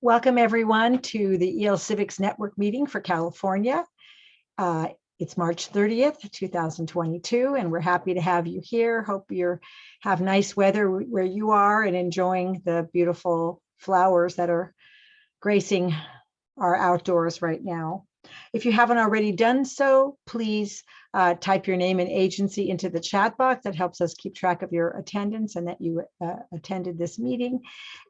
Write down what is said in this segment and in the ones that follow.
Welcome everyone to the IELCE Civics Network meeting for California. It's March 30th, 2022, and we're happy to have you here. Hope you have nice weather where you are and enjoying the beautiful flowers that are gracing our outdoors right now. If you haven't already done so, please type your name and agency into the chat box. That helps us keep track of your attendance and that you attended this meeting.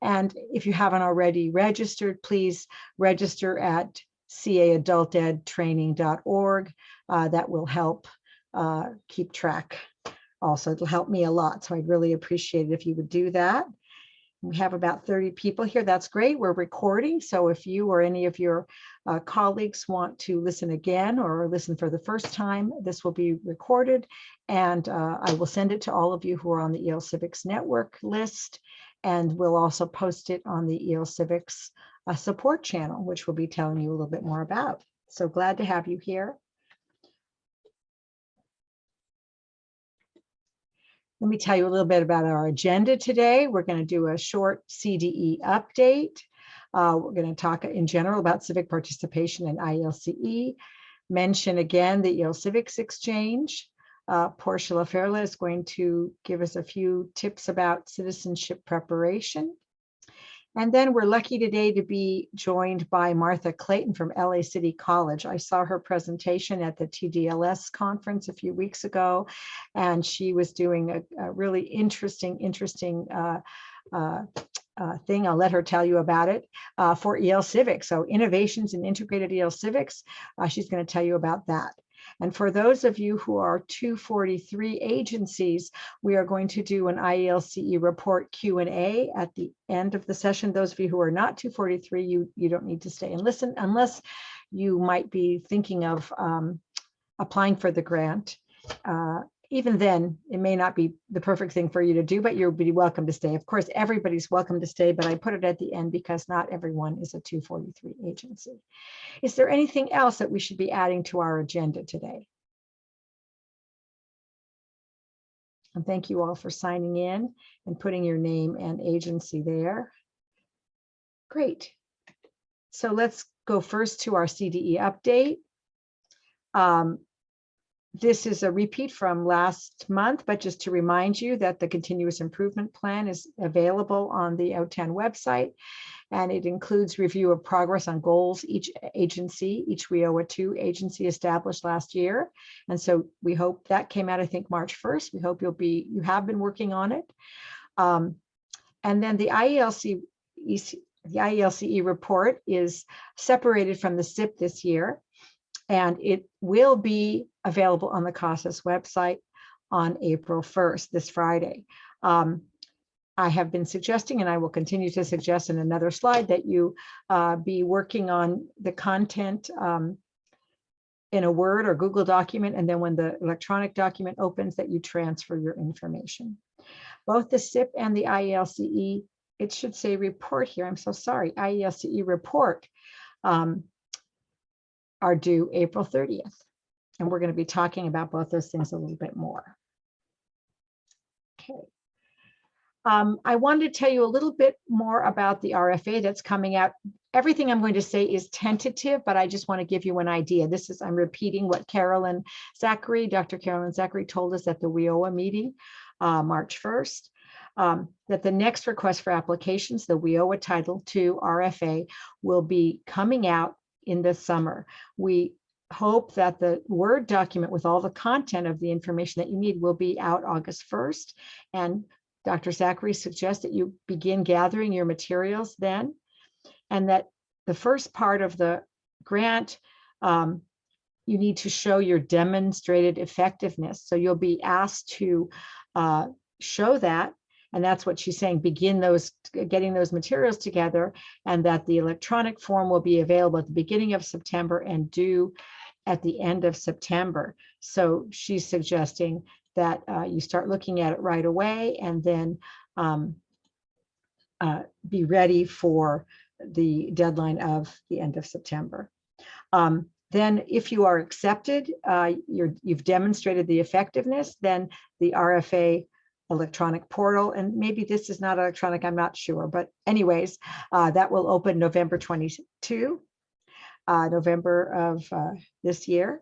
And if you haven't already registered, please register at caadultedtraining.org. That will help keep track. Also, it'll help me a lot. So I'd really appreciate it if you would do that. We have about 30 people here. That's great. We're recording. So if you or any of your colleagues want to listen again or listen for the first time, this will be recorded. And I will send it to all of you who are on the IELCE Civics Network list. And we'll also post it on the IELCE Civics support channel, which we'll be telling you a little bit more about. So glad to have you here. Let me tell you a little bit about our agenda today. We're going to do a short CDE update. We're going to talk in general about civic participation in IELCE. Mention again the IELCE Civics Exchange. Portia LaFerla is going to give us a few tips about citizenship preparation. And then we're lucky today to be joined by Martha Clayton from LA City College. I saw her presentation at the TDLS conference a few weeks ago, and she was doing a really interesting thing. I'll let her tell you about it for IELCE Civics. So innovations in integrated IELCE Civics. She's going to tell you about that. And for those of you who are 243 agencies, we are going to do an IELCE report Q&A at the end of the session. Those of you who are not 243, you don't need to stay and listen unless you might be thinking of applying for the grant. Even then, it may not be the perfect thing for you to do, but you'll be welcome to stay. Of course, everybody's welcome to stay, but I put it at the end because not everyone is a 243 agency. Is there anything else that we should be adding to our agenda today? And thank you all for signing in and putting your name and agency there. Great. So let's go first to our CDE update. This is a repeat from last month, but just to remind you that the continuous improvement plan is available on the OTAN website, and it includes review of progress on goals each WIOA 2 agency established last year. And so we hope that came out, I think, March 1st. We hope you have been working on it. And then the IELCE report is separated from the CIP this year, and it will be available on the CASAS website on April 1st, this Friday. I have been suggesting, and I will continue to suggest in another slide, that you be working on the content in a Word or Google document, and then when the electronic document opens, that you transfer your information. Both the CIP and the IELCE, it should say report here, I'm so sorry, IELCE report are due April 30th. And we're going to be talking about both those things a little bit more. Okay. I wanted to tell you a little bit more about the RFA that's coming out. Everything I'm going to say is tentative, but I just want to give you an idea. I'm repeating what Dr. Carolyn Zachary told us at the WIOA meeting, March 1st, that the next request for applications, the WIOA Title II RFA, will be coming out in the summer. We hope that the Word document with all the content of the information that you need will be out August 1st. And Dr. Zachary suggests that you begin gathering your materials then, and that the first part of the grant, you need to show your demonstrated effectiveness. So you'll be asked to show that. And that's what she's saying, begin getting those materials together, and that the electronic form will be available at the beginning of September and due at the end of September. So she's suggesting that you start looking at it right away, and then be ready for the deadline of the end of September. Then if you are accepted, you've demonstrated the effectiveness, then the RFA electronic portal, and maybe this is not electronic, I'm not sure, but anyways, that will open November 22, November of this year.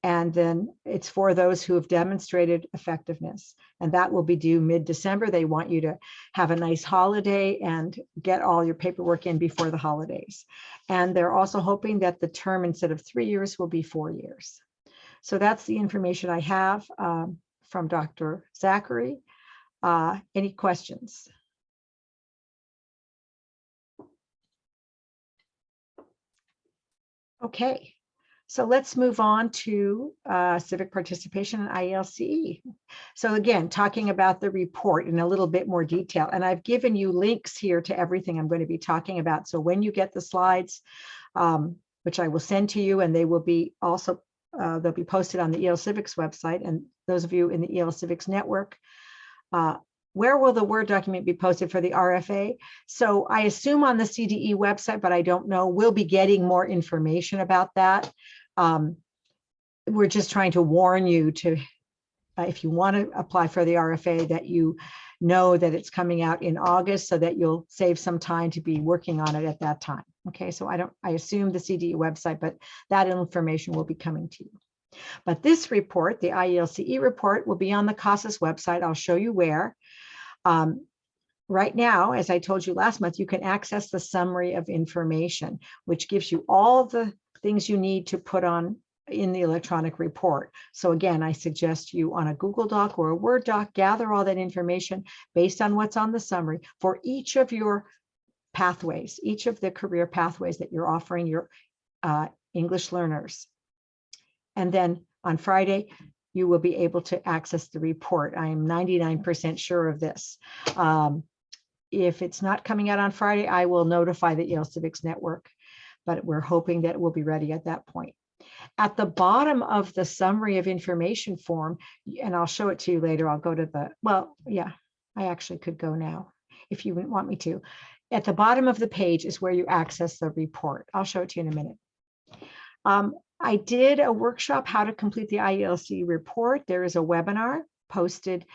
And then it's for those who have demonstrated effectiveness, and that will be due mid-December. They want you to have a nice holiday and get all your paperwork in before the holidays. And they're also hoping that the term, instead of 3 years, will be 4 years. So that's the information I have from Dr. Zachary. Any questions? Okay. So let's move on to civic participation in IELCE. So again, talking about the report in a little bit more detail, and I've given you links here to everything I'm going to be talking about. So when you get the slides, which I will send to you, and they will be also, they'll be posted on the IELCE Civics website, and those of you in the IELCE Civics network, where will the Word document be posted for the RFA? So I assume on the CDE website, but I don't know. We'll be getting more information about that. We're just trying to warn you to, if you want to apply for the RFA, that you know that it's coming out in August, so that you'll save some time to be working on it at that time. Okay, so I assume the CDE website, but that information will be coming to you. But this report, the IELCE report, will be on the CASAS website. I'll show you where. Right now, as I told you last month, you can access the summary of information, which gives you all the things you need to put on in the electronic report. So again, I suggest you on a Google Doc or a Word doc, gather all that information based on what's on the summary for each of your pathways, each of the career pathways that you're offering your English learners. And then on Friday, you will be able to access the report. I am 99% sure of this. If it's not coming out on Friday, I will notify the IELCE Civics Network, but we're hoping that it will be ready at that point. At the bottom of the summary of information form, and I'll show it to you later, I'll go to the, well, yeah, I actually could go now if you want me to. At the bottom of the page is where you access the report. I'll show it to you in a minute. I did a workshop, how to complete the IELCE report. There is a webinar posted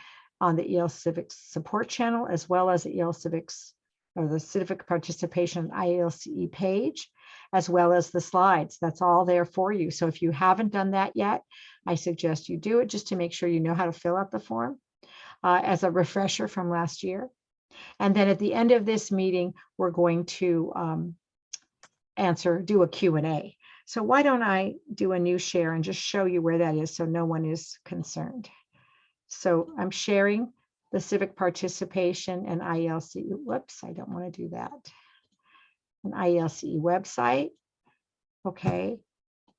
on the IELCE Civics support channel, as well as the IELCE Civics, or the Civic Participation IELCE page, as well as the slides. That's all there for you. So if you haven't done that yet, I suggest you do it, just to make sure you know how to fill out the form as a refresher from last year. And then at the end of this meeting, we're going to do a Q&A. So why don't I do a new share and just show you where that is, so no one is concerned. So I'm sharing the civic participation and IELCE. Whoops, I don't want to do that. An IELCE website. Okay.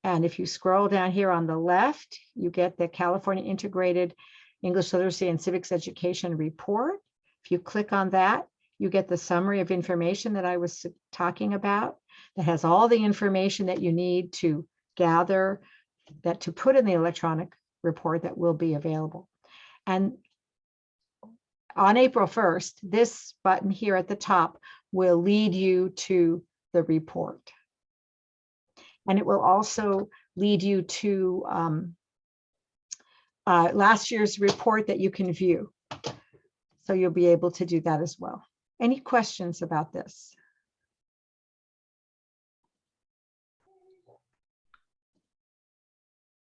And if you scroll down here on the left, you get the California Integrated English Literacy and Civics Education Report. If you click on that, you get the summary of information that I was talking about, that has all the information that you need to gather, that to put in the electronic report that will be available. And on April 1st, this button here at the top will lead you to the report. And it will also lead you to last year's report that you can view. So you'll be able to do that as well. Any questions about this?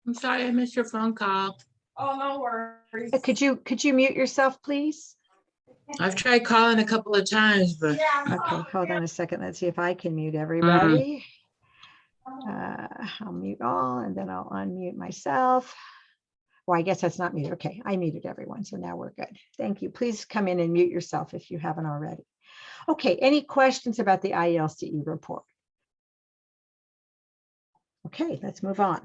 I'm sorry, I missed your phone call. Oh, no worries. Could you mute yourself, please? I've tried calling a couple of times, but Okay, hold on a second. Let's see if I can mute everybody. I'll mute all, and then I'll unmute myself. Well, I guess that's not muted. Okay, I muted everyone, so now we're good. Thank you. Please come in and mute yourself if you haven't already. Okay, any questions about the IELCE report? Okay, let's move on.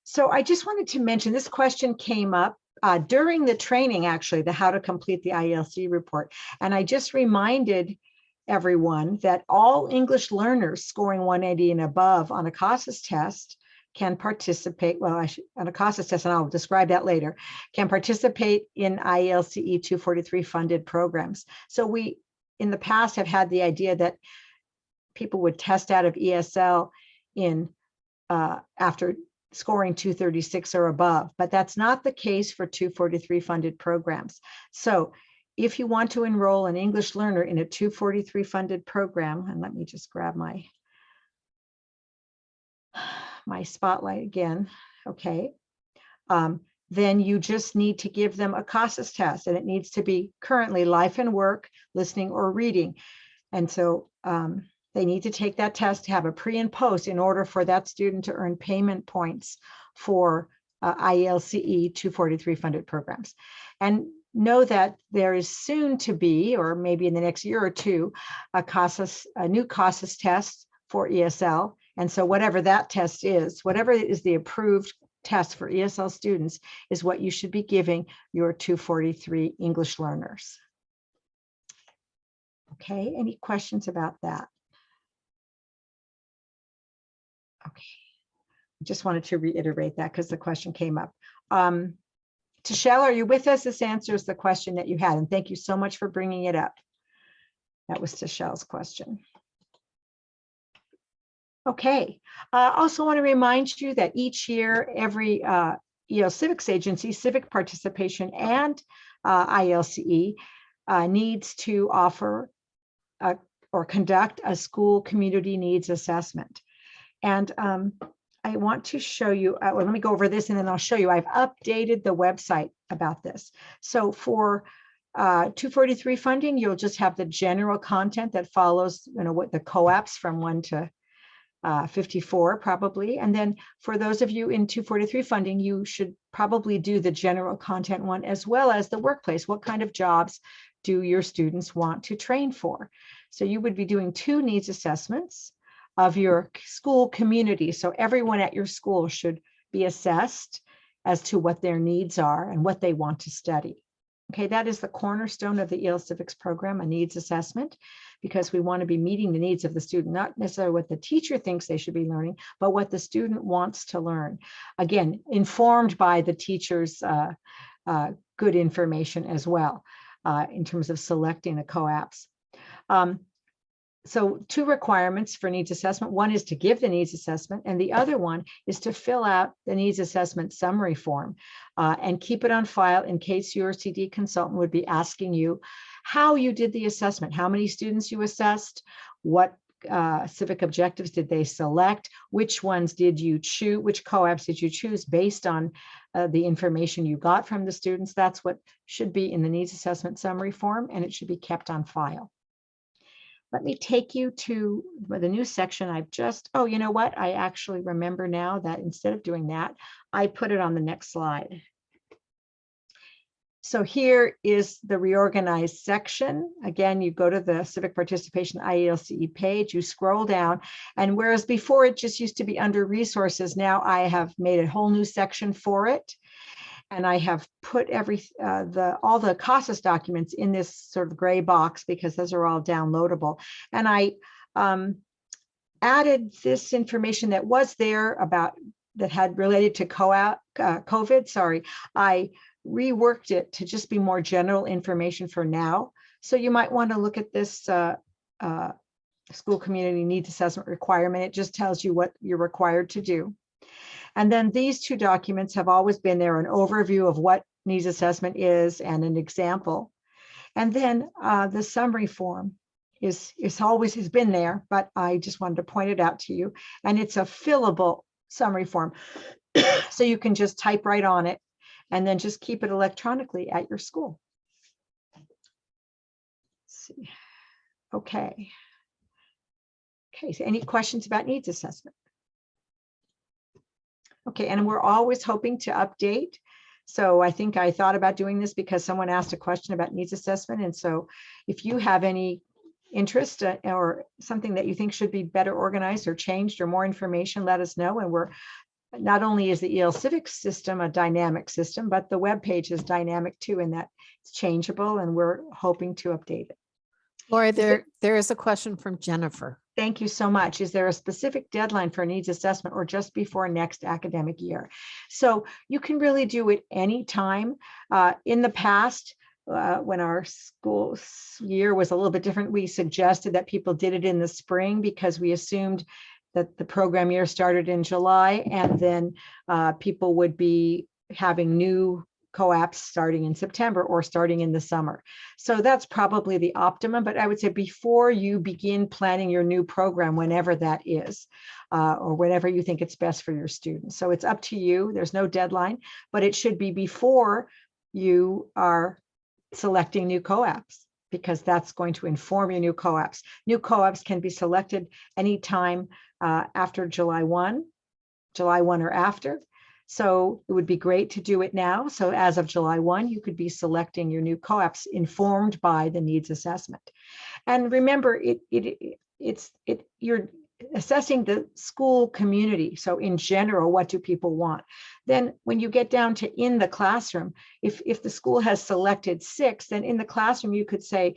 So I just wanted to mention, this question came up during the training, actually, the how to complete the IELCE report. And I just reminded everyone that all English learners scoring 180 and above on a CASAS test can participate, well, on a CASAS test, and I'll describe that later, can participate in IELCE 243 funded programs. So we, in the past, have had the idea that people would test out of ESL in after scoring 236 or above, but that's not the case for 243 funded programs. So if you want to enroll an English learner in a 243 funded program, and let me just grab my spotlight again, okay, then you just need to give them a CASAS test, and it needs to be currently life and work, listening, or reading. And so they need to take that test, have a pre and post in order for that student to earn payment points for IELCE 243 funded programs. And know that there is soon to be, or maybe in the next year or two, a new CASAS test for ESL. And so whatever that test is, whatever is the approved test for ESL students, is what you should be giving your 243 English learners. Okay, any questions about that? Okay, I just wanted to reiterate that because the question came up. Tashelle, are you with us? This answers the question that you had, and thank you so much for bringing it up. That was Tashelle's question. Okay, I also want to remind you that each year, every Civics agency, Civic Participation, and IELCE needs to offer or conduct a school community needs assessment. And I want to show you, well, let me go over this and then I'll show you. I've updated the website about this. So for 243 funding, you'll just have the general content that follows, what the co-ops from 1 to 54 probably. And then for those of you in 243 funding, you should probably do the general content one as well as the workplace. What kind of jobs do your students want to train for? So you would be doing 2 needs assessments of your school community. So everyone at your school should be assessed as to what their needs are and what they want to study. Okay, that is the cornerstone of the IELTS Civics program, a needs assessment, because we want to be meeting the needs of the student, not necessarily what the teacher thinks they should be learning, but what the student wants to learn. Again, informed by the teacher's good information as well in terms of selecting the co-ops. So 2 requirements for needs assessment. One is to give the needs assessment, and the other one is to fill out the needs assessment summary form and keep it on file in case your CD consultant would be asking you how you did the assessment, how many students you assessed, what civic objectives did they select, which ones did you choose, which co-ops did you choose based on the information you got from the students. That's what should be in the needs assessment summary form, and it should be kept on file. Let me take you to the new section. I've just, oh, you know what? I actually remember now that instead of doing that, I put it on the next slide. So here is the reorganized section. Again, you go to the Civic Participation IELCE page, you scroll down, and whereas before it just used to be under resources, now I have made a whole new section for it. And I have put all the CASAS documents in this sort of gray box because those are all downloadable. And I added this information that was there that had related to COVID. Sorry, I reworked it to just be more general information for now. So you might want to look at this school community needs assessment requirement. It just tells you what you're required to do. And then these 2 documents have always been there, an overview of what needs assessment is and an example. And then the summary form is always has been there, but I just wanted to point it out to you. And it's a fillable summary form. So you can just type right on it and then just keep it electronically at your school. Let's see. Okay. Okay, so any questions about needs assessment? Okay, and we're always hoping to update. So I think I thought about doing this because someone asked a question about needs assessment. And so if you have any interest or something that you think should be better organized or changed or more information, let us know. And we're not only is the IELTS Civics system a dynamic system, but the web page is dynamic too, in that it's changeable, and we're hoping to update it. Lori, there is a question from Jennifer. Thank you so much. Is there a specific deadline for needs assessment or just before next academic year? So you can really do it anytime. In the past, when our school year was a little bit different, we suggested that people did it in the spring because we assumed that the program year started in July, and then people would be having new co-ops starting in September or starting in the summer. So that's probably the optimum, but I would say before you begin planning your new program, whenever that is, or whenever you think it's best for your students. So it's up to you. There's no deadline, but it should be before you are selecting new co-ops, because that's going to inform your new co-ops. New co-ops can be selected anytime after July 1 or after. So it would be great to do it now. So as of July 1, you could be selecting your new co-ops informed by the needs assessment. And remember, you're assessing the school community. So in general, what do people want? Then when you get down to in the classroom, if the school has selected 6, then in the classroom, you could say,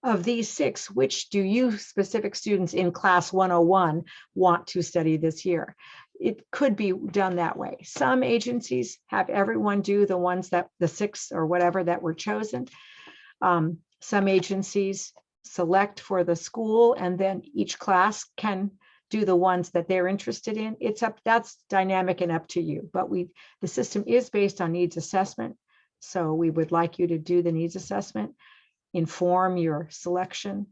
of these 6, which do you specific students in class 101 want to study this year? It could be done that way. Some agencies have everyone do the ones that the 6 or whatever that were chosen. Some agencies select for the school, and then each class can do the ones that they're interested in. That's dynamic and up to you. But the system is based on needs assessment. So we would like you to do the needs assessment, inform your selection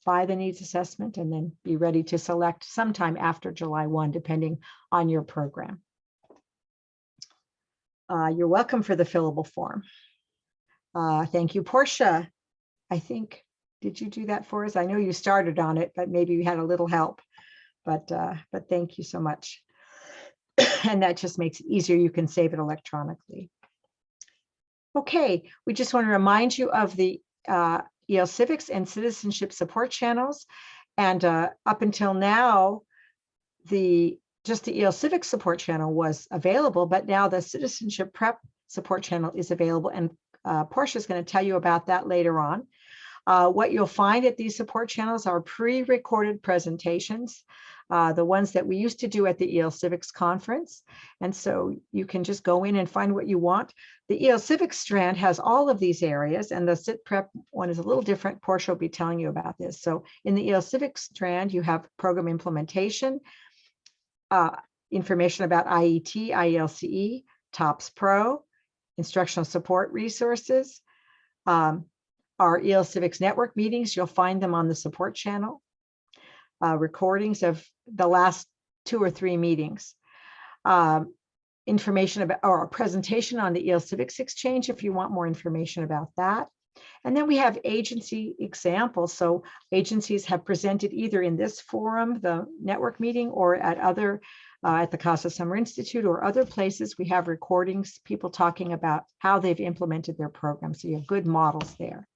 by the needs assessment, and then be ready to select sometime after July 1, depending on your program. You're welcome for the fillable form. Thank you, Portia. I think, did you do that for us? I know you started on it, but maybe you had a little help, but thank you so much. And that just makes it easier. You can save it electronically. Okay, we just want to remind you of the IELTS Civics and Citizenship support channels. And up until now, just the IELTS Civics support channel was available, but now the Citizenship Prep support channel is available. And Portia is going to tell you about that later on. What you'll find at these support channels are pre-recorded presentations, the ones that we used to do at the IELTS Civics conference. And so you can just go in and find what you want. The IELTS Civics strand has all of these areas, and the Cit Prep one is a little different. Portia will be telling you about this. So in the IELTS Civics strand, you have program implementation, information about IET, IELCE, TOPS Pro, instructional support resources, our IELTS Civics network meetings. You'll find them on the support channel, recordings of the last 2 or 3 meetings, information about, or a presentation on the IELTS Civics Exchange if you want more information about that. And then we have agency examples. So agencies have presented either in this forum, the network meeting, or at other, at the CASAS Summer Institute or other places. We have recordings, people talking about how they've implemented their program. So you have good models there.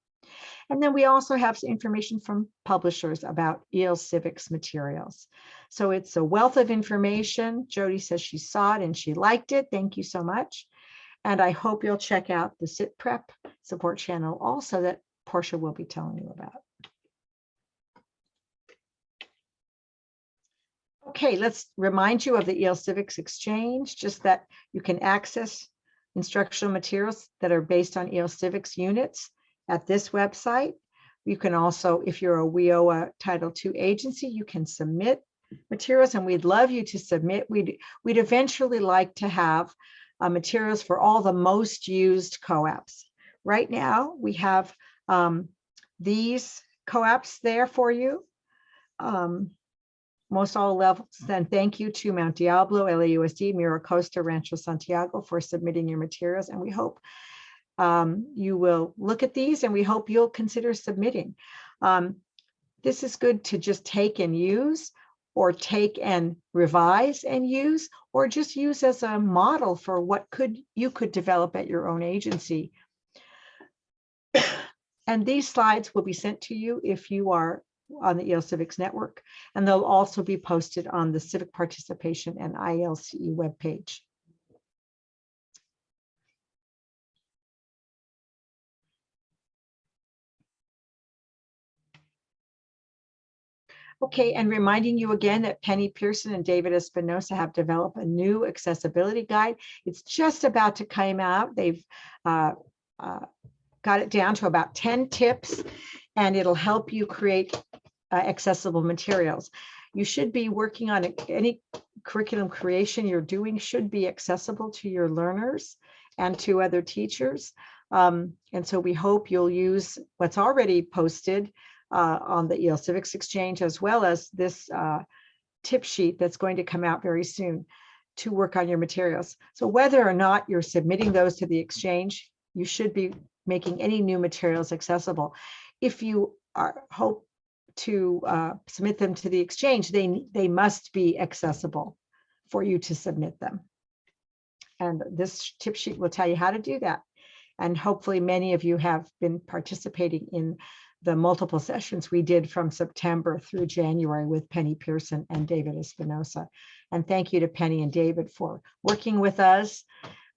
And then we also have some information from publishers about IELTS Civics materials. So it's a wealth of information. Jody says she saw it and she liked it. Thank you so much. And I hope you'll check out the Cit Prep support channel also that Portia will be telling you about. Okay, let's remind you of the IELTS Civics Exchange, just that you can access instructional materials that are based on IELTS Civics units at this website. You can also, if you're a WIOA Title II agency, you can submit materials, and we'd love you to submit. We'd eventually like to have materials for all the most used co-ops. Right now, we have these co-ops there for you, most all levels. Then thank you to Mount Diablo, LAUSD, Miracosta, Rancho Santiago for submitting your materials. And we hope you will look at these, and we hope you'll consider submitting. This is good to just take and use, or take and revise and use, or just use as a model for what you could develop at your own agency. And these slides will be sent to you if you are on the IELTS Civics Network, and they'll also be posted on the Civic Participation and IELCE webpage. Okay, and reminding you again that Penny Pearson and David Espinosa have developed a new accessibility guide. It's just about to come out. They've got it down to about 10 tips, and it'll help you create accessible materials. You should be working on any curriculum creation you're doing should be accessible to your learners and to other teachers. And so we hope you'll use what's already posted on the IELTS Civics Exchange, as well as this tip sheet that's going to come out very soon to work on your materials. So whether or not you're submitting those to the Exchange, you should be making any new materials accessible. If you hope to submit them to the Exchange, they must be accessible for you to submit them. And this tip sheet will tell you how to do that. And hopefully many of you have been participating in the multiple sessions we did from September through January with Penny Pearson and David Espinosa. And thank you to Penny and David for working with us,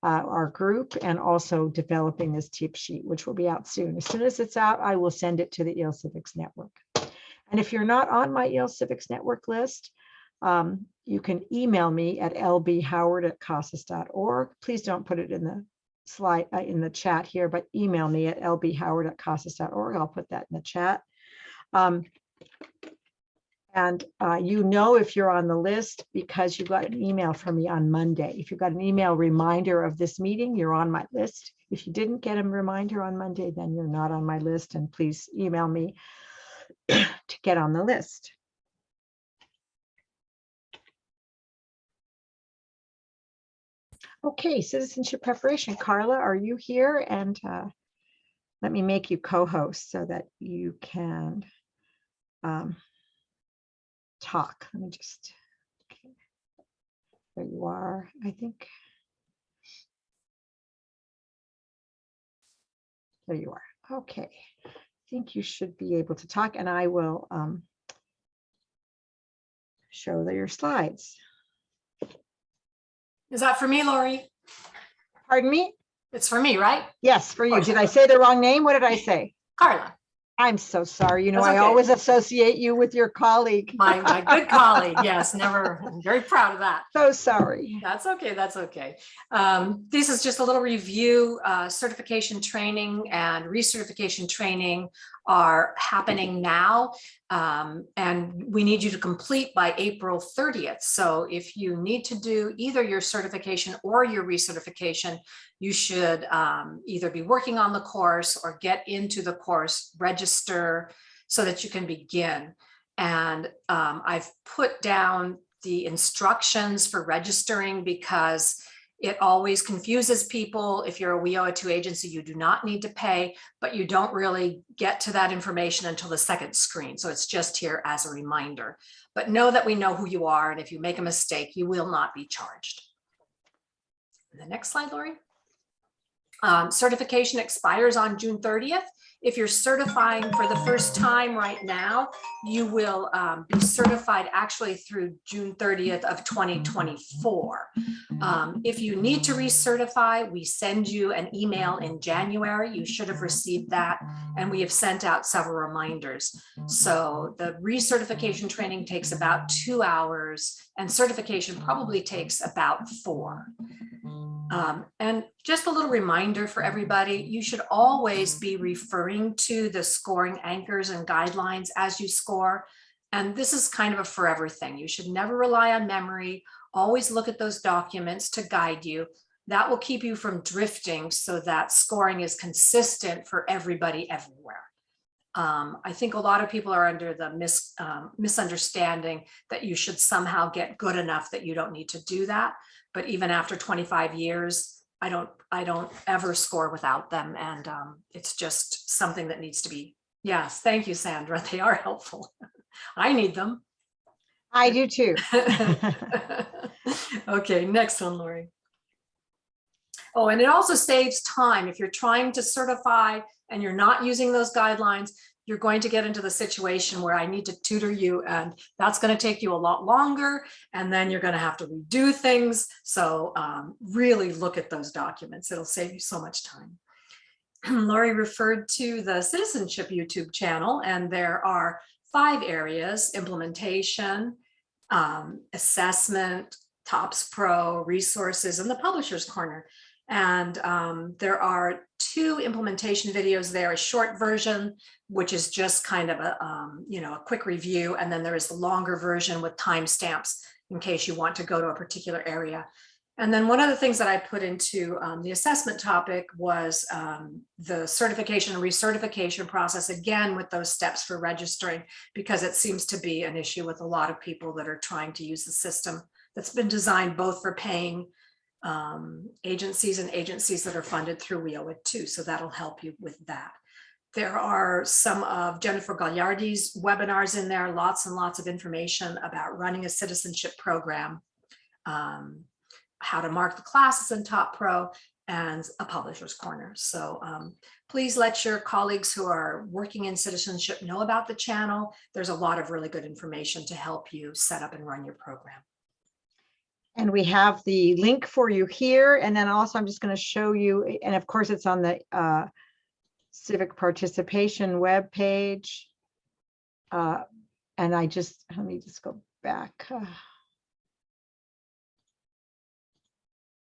our group, and also developing this tip sheet, which will be out soon. As soon as it's out, I will send it to the IELTS Civics Network. And if you're not on my IELTS Civics Network list, you can email me at lbhoward@casas.org. Please don't put it in the slide in the chat here, but email me at lbhoward@casas.org. I'll put that in the chat. You know if you're on the list because you got an email from me on Monday. If you got an email reminder of this meeting, you're on my list. If you didn't get a reminder on Monday, then you're not on my list, and please email me to get on the list. Okay, citizenship preparation. Carla, are you here? And let me make you co-host so that you can talk. Let me just, okay. There you are, I think. There you are. Okay, I think you should be able to talk, and I will show your slides. Is that for me, Lori? Pardon me? It's for me, right? Yes, for you. Did I say the wrong name? What did I say? Carla, I'm so sorry. You know, That's I okay. always associate you with your colleague. my good colleague. Yes, never. I'm very proud of that. So sorry. That's okay. That's okay. This is just a little review. Certification training and recertification training are happening now. And we need you to complete by April 30th. So if you need to do either your certification or your recertification, you should either be working on the course or get into the course, register so that you can begin. And I've put down the instructions for registering because it always confuses people. If you're a WIOA 2 agency, you do not need to pay, but you don't really get to that information until the second screen. So it's just here as a reminder. But know that we know who you are, and if you make a mistake, you will not be charged. The next slide, Lori. Certification expires on June 30th. If you're certifying for the first time right now, you will be certified actually through June 30th of 2024. If you need to recertify, we send you an email in January. You should have received that, and we have sent out several reminders. So the recertification training takes about 2 hours, and certification probably takes about 4. And just a little reminder for everybody, you should always be referring to the scoring anchors and guidelines as you score. And this is kind of a forever thing. You should never rely on memory. Always look at those documents to guide you. That will keep you from drifting so that scoring is consistent for everybody everywhere. I think a lot of people are under the misunderstanding that you should somehow get good enough that you don't need to do that. But even after 25 years, I don't ever score without them. And it's just something that needs to be, yes, thank you, Sandra. They are helpful. I need them. I do too. Okay, next one, Lori. Oh, and it also saves time. If you're trying to certify and you're not using those guidelines, you're going to get into the situation where I need to tutor you, and that's going to take you a lot longer, and then you're going to have to redo things. So really look at those documents. It'll save you so much time. Lori referred to the Citizenship YouTube channel, and there are 5 areas: implementation, assessment, TOPS Pro, resources, and the Publisher's Corner. And there are 2 implementation videos there, a short version, which is just kind of a, a quick review. And then there is the longer version with timestamps in case you want to go to a particular area. And then one of the things that I put into the assessment topic was the certification and recertification process, again, with those steps for registering, because it seems to be an issue with a lot of people that are trying to use the system that's been designed both for paying agencies and agencies that are funded through WIOA too. So that'll help you with that. There are some of Jennifer Gagliardi's webinars in there, lots and lots of information about running a citizenship program, how to mark the classes in Top Pro, and a publisher's corner. So please let your colleagues who are working in citizenship know about the channel. There's a lot of really good information to help you set up and run your program. And we have the link for you here. And then also I'm just going to show you, and of course it's on the Civic Participation webpage. And let me just go back.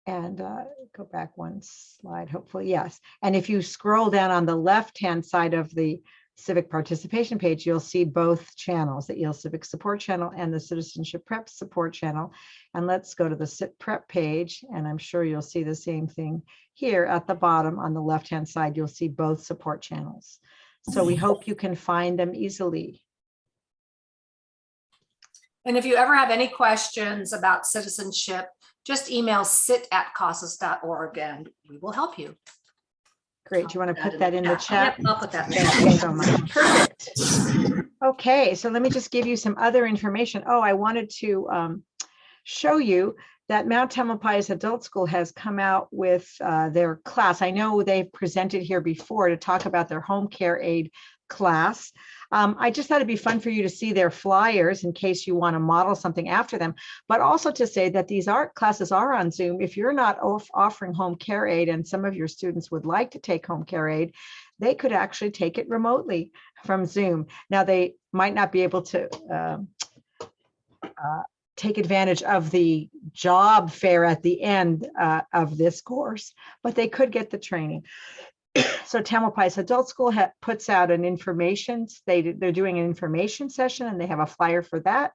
And go back one slide, hopefully, yes. And if you scroll down on the left-hand side of the Civic Participation page, you'll see both channels, the IELTS Civic Support channel and the Citizenship Prep Support channel. And let's go to the CIT Prep page, and I'm sure you'll see the same thing here at the bottom on the left-hand side. You'll see both support channels. So we hope you can find them easily. And if you ever have any questions about citizenship, just email cit@casas.org and we will help you. Great. Do you want to put that in the chat? Yep, I'll put that in the Thank you so much. Perfect. Okay, so let me just give you some other information. Oh, I wanted to show you that Mount Tamalpais Adult School has come out with their class. I know they've presented here before to talk about their home care aid class. I just thought it'd be fun for you to see their flyers in case you want to model something after them, but also to say that these art classes are on Zoom. If you're not offering home care aid and some of your students would like to take home care aid, they could actually take it remotely from Zoom. Now, they might not be able to take advantage of the job fair at the end of this course, but they could get the training. So Tamalpais Adult School puts out an information, they're doing an information session and they have a flyer for that.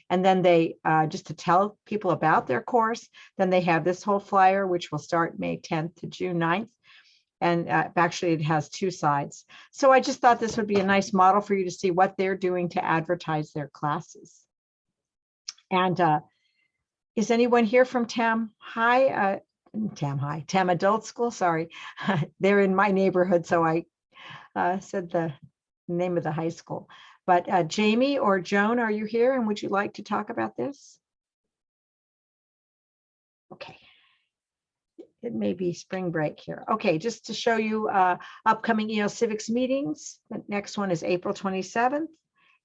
And then they, just to tell people about their course, then they have this whole flyer, which will start May 10th to June 9th. And actually it has 2 sides. So I just thought this would be a nice model for you to see what they're doing to advertise their classes. And is anyone here from TAM High? TAM Adult School, sorry. They're in my neighborhood, so I said the name of the high school. But Jamie or Joan, are you here and would you like to talk about this? Okay. It may be spring break here. Okay, just to show you upcoming EL Civics meetings. The next one is April 27th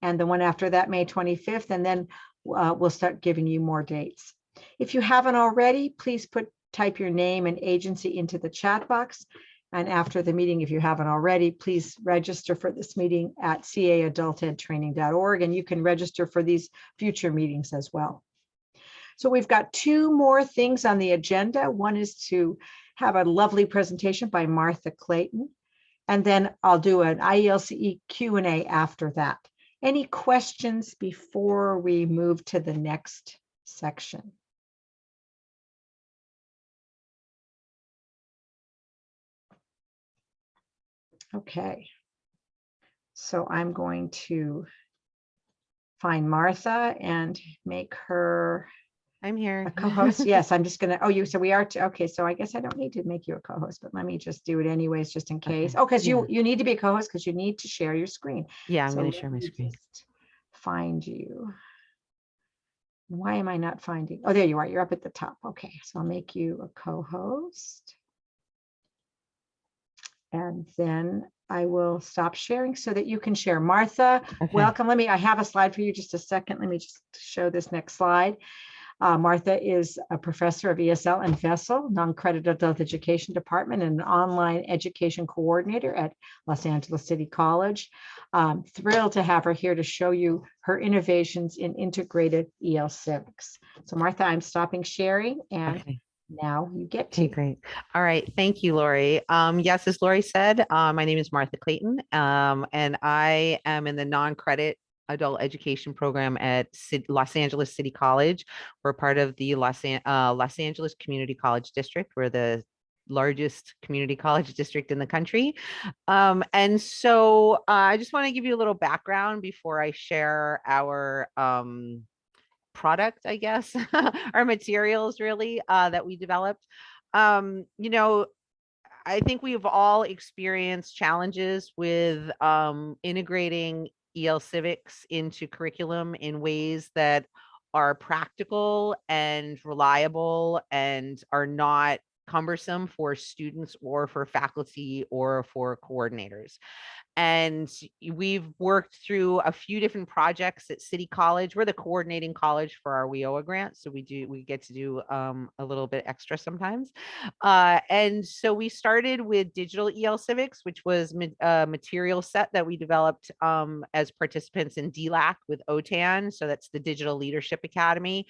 and the one after that, May 25th, and then we'll start giving you more dates. If you haven't already, please type your name and agency into the chat box. And after the meeting, if you haven't already, please register for this meeting at caadultedtraining.org, and you can register for these future meetings as well. So we've got 2 more things on the agenda. One is to have a lovely presentation by Martha Clayton, and then I'll do an IELCE Q&A after that. Any questions before we move to the next section? Okay, so I'm going to find Martha and make her I'm here. a co-host. Yes, I'm just gonna, so we are, okay, so I guess I don't need to make you a co-host, but let me just do it anyways, just in case. Okay. Oh, because Yeah. you need to be a co-host because you need to share your screen. Yeah, I'm So going let to share my me screen. just find you. Why am I not finding? Oh, there you are. You're up at the top. Okay, so I'll make you a co-host. And then I will stop sharing so that you can share. Martha, Okay. welcome. I have a slide for you, just a second. Let me just show this next slide. Martha is a professor of ESL and VESL, non-credit adult education department, and an online education coordinator at Los Angeles City College. Thrilled to have her here to show you her innovations in integrated EL Civics. So Martha, I'm stopping sharing and Okay. Now you get Okay, to. great. All right. Thank you, Lori. Yes, as Lori said, my name is Martha Clayton, and I am in the non-credit adult education program at Los Angeles City College. We're part of the Los Angeles Community College District. We're the largest community college district in the country. And so I just want to give you a little background before I share our product, I guess, our materials really that we developed. You know, I think we've all experienced challenges with integrating EL Civics into curriculum in ways that are practical and reliable and are not cumbersome for students or for faculty or for coordinators. And we've worked through a few different projects at City College. We're the coordinating college for our WIOA grant, so we get to do a little bit extra sometimes. And so we started with digital EL Civics, which was a material set that we developed as participants in DLAC with OTAN. So that's the Digital Leadership Academy,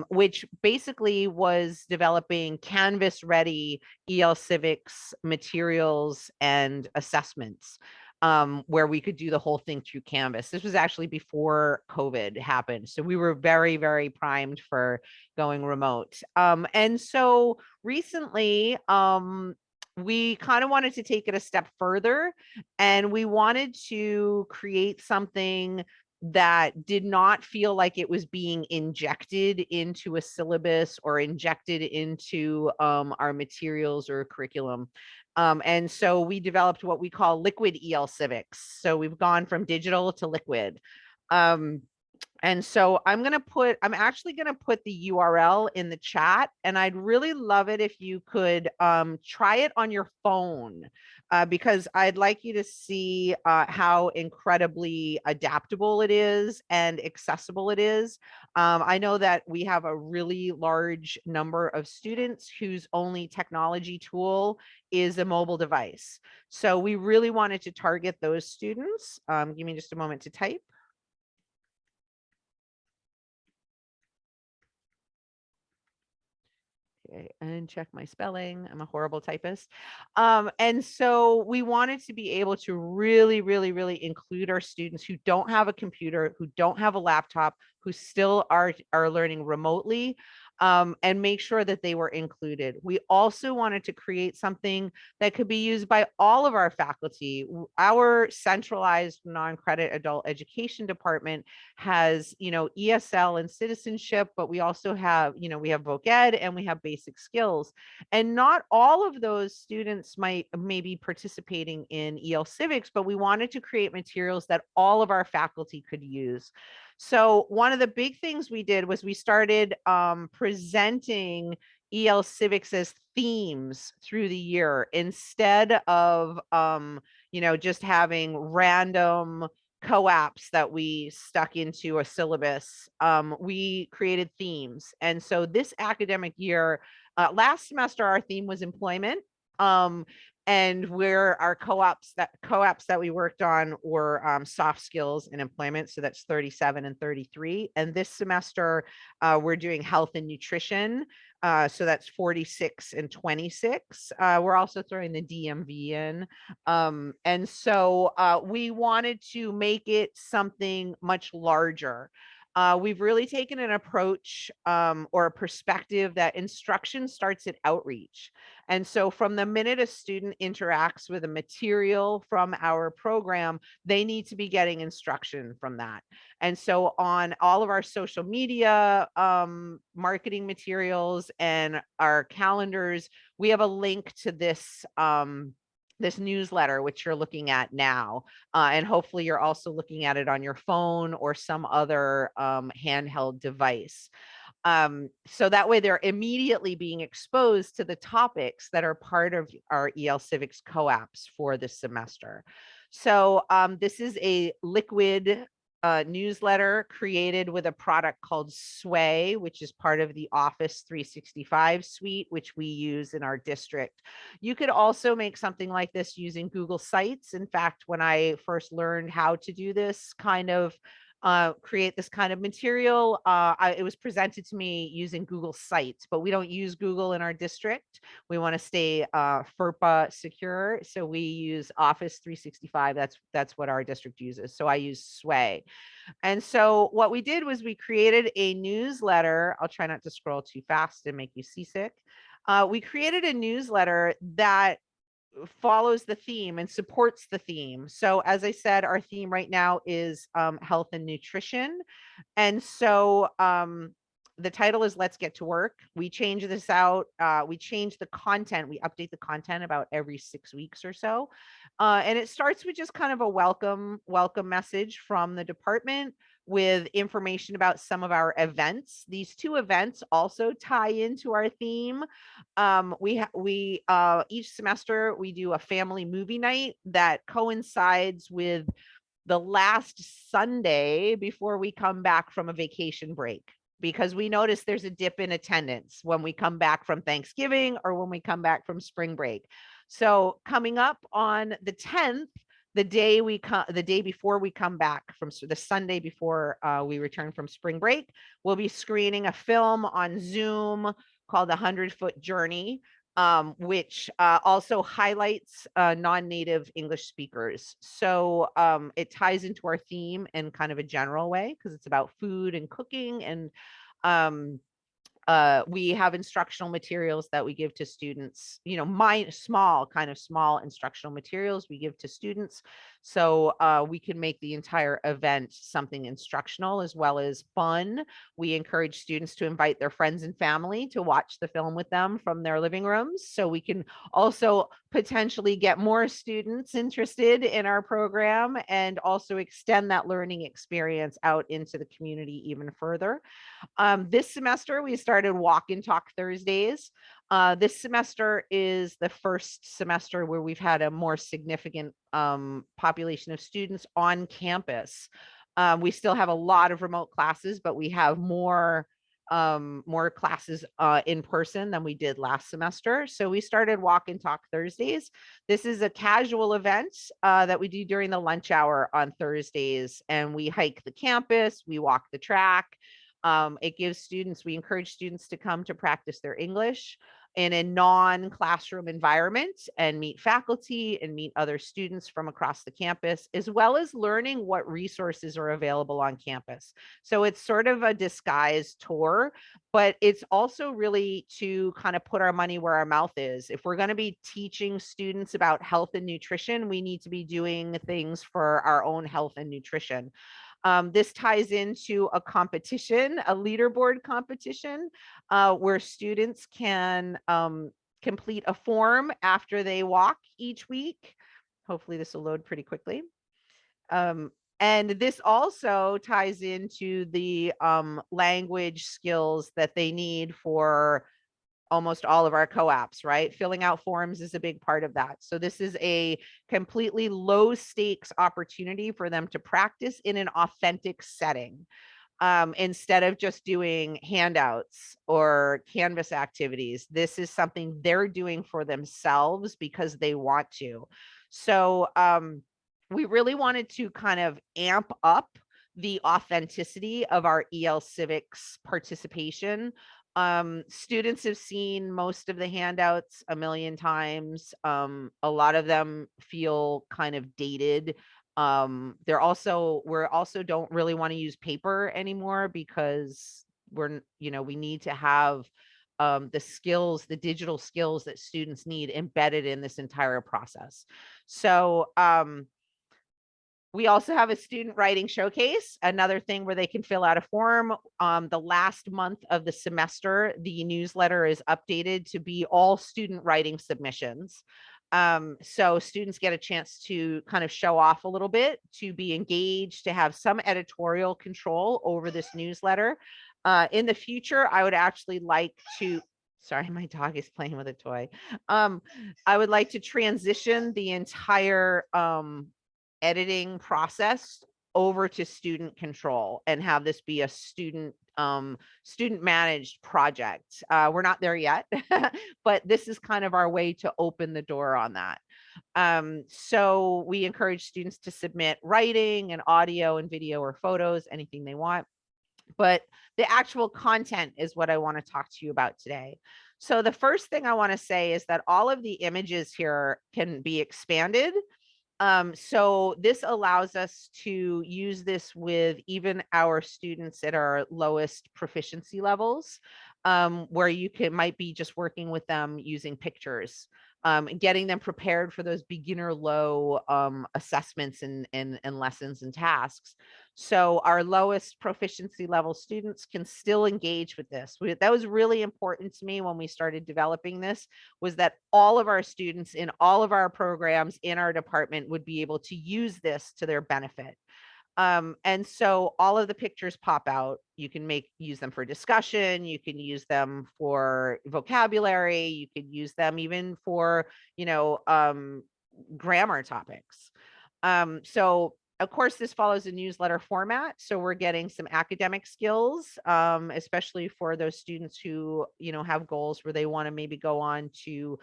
which basically was developing Canvas ready EL Civics materials and assessments, where we could do the whole thing through Canvas. This was actually before COVID happened. So we were very, very primed for going remote. And so recently, we kind of wanted to take it a step further, and we wanted to create something that did not feel like it was being injected into a syllabus or injected into our materials or curriculum. And so we developed what we call liquid EL Civics. So we've gone from digital to liquid. And so I'm actually going to put the URL in the chat, and I'd really love it if you could try it on your phone, because I'd like you to see how incredibly adaptable it is and accessible it is. I know that we have a really large number of students whose only technology tool is a mobile device. So we really wanted to target those students. Give me just a moment to type. Okay, and check my spelling. I'm a horrible typist. And so we wanted to be able to really, really, really include our students who don't have a computer, who don't have a laptop, who still are learning remotely, and make sure that they were included. We also wanted to create something that could be used by all of our faculty. Our centralized non-credit adult education department has, ESL and citizenship, but we also have, we have voc ed and we have basic skills. And not all of those students may be participating in EL Civics, but we wanted to create materials that all of our faculty could use. So one of the big things we did was we started presenting EL Civics as themes through the year instead of, just having random co-ops that we stuck into a syllabus. We created themes. And so this academic year, last semester, our theme was employment. And where our co-ops that we worked on were soft skills and employment. So that's 37 and 33. And this semester, we're doing health and nutrition. So that's 46 and 26. We're also throwing the DMV in. And so we wanted to make it something much larger. We've really taken an approach or a perspective that instruction starts at outreach. And so from the minute a student interacts with a material from our program, they need to be getting instruction from that. And so on all of our social media marketing materials and our calendars, we have a link to this this newsletter, which you're looking at now. And hopefully you're also looking at it on your phone or some other handheld device. So that way they're immediately being exposed to the topics that are part of our EL Civics co-ops for this semester. So this is a liquid newsletter created with a product called Sway, which is part of the Office 365 suite, which we use in our district. You could also make something like this using Google Sites. In fact, when I first learned how to do this kind of create this kind of material. It was presented to me using Google Sites, but we don't use Google in our district. We want to stay FERPA secure, so we use Office 365. That's what our district uses. So I use Sway. And so what we did was we created a newsletter. I'll try not to scroll too fast and make you seasick. We created a newsletter that follows the theme and supports the theme. So as I said, our theme right now is health and nutrition. And so the title is Let's Get to Work. We change this out. We change the content. We update the content about every 6 weeks or so. And it starts with just kind of a welcome message from the department with information about some of our events. These 2 events also tie into our theme. Each semester we do a family movie night that coincides with the last Sunday before we come back from a vacation break, because we notice there's a dip in attendance when we come back from Thanksgiving or when we come back from spring break. So coming up on the 10th, the day before we come back from the Sunday before we return from spring break, we'll be screening a film on Zoom called The 100-Foot Journey, which also highlights non-native English speakers. So it ties into our theme in kind of a general way because it's about food and cooking, and we have instructional materials that we give to students, small instructional materials we give to students. So we can make the entire event something instructional as well as fun. We encourage students to invite their friends and family to watch the film with them from their living rooms. So we can also potentially get more students interested in our program and also extend that learning experience out into the community even further. This semester, we started Walk and Talk Thursdays. This semester is the first semester where we've had a more significant population of students on campus. We still have a lot of remote classes, but we have more classes in person than we did last semester. So we started Walk and Talk Thursdays. This is a casual event that we do during the lunch hour on Thursdays, and we hike the campus, we walk the track. We encourage students to come to practice their English in a non-classroom environment and meet faculty and meet other students from across the campus, as well as learning what resources are available on campus. So it's sort of a disguised tour, but it's also really to kind of put our money where our mouth is. If we're going to be teaching students about health and nutrition, we need to be doing things for our own health and nutrition. This ties into a competition, a leaderboard competition, where students can complete a form after they walk each week. Hopefully this will load pretty quickly. And this also ties into the language skills that they need for almost all of our co-ops, right? Filling out forms is a big part of that. So this is a completely low stakes opportunity for them to practice in an authentic setting. Instead of just doing handouts or Canvas activities, this is something they're doing for themselves because they want to. So we really wanted to kind of amp up the authenticity of our EL Civics participation. Students have seen most of the handouts a million times. A lot of them feel kind of dated. We also don't really want to use paper anymore because we need to have the digital skills that students need embedded in this entire process. So we also have a student writing showcase, another thing where they can fill out a form. The last month of the semester, the newsletter is updated to be all student writing submissions. So students get a chance to kind of show off a little bit, to be engaged, to have some editorial control over this newsletter. In the future, I would actually like to, sorry, my dog is playing with a toy. I would like to transition the entire editing process over to student control and have this be a student managed project. We're not there yet, but this is kind of our way to open the door on that. So we encourage students to submit writing and audio and video or photos, anything they want. But the actual content is what I want to talk to you about today. So the first thing I want to say is that all of the images here can be expanded. So this allows us to use this with even our students at our lowest proficiency levels, where you might be just working with them using pictures, and getting them prepared for those beginner low assessments and lessons and tasks. So our lowest proficiency level students can still engage with this. That was really important to me when we started developing this, was that all of our students in all of our programs in our department would be able to use this to their benefit. And so all of the pictures pop out. You can use them for discussion. You can use them for vocabulary. You could use them even for, grammar topics. So of course, this follows a newsletter format. So we're getting some academic skills, especially for those students who, have goals where they want to maybe go on to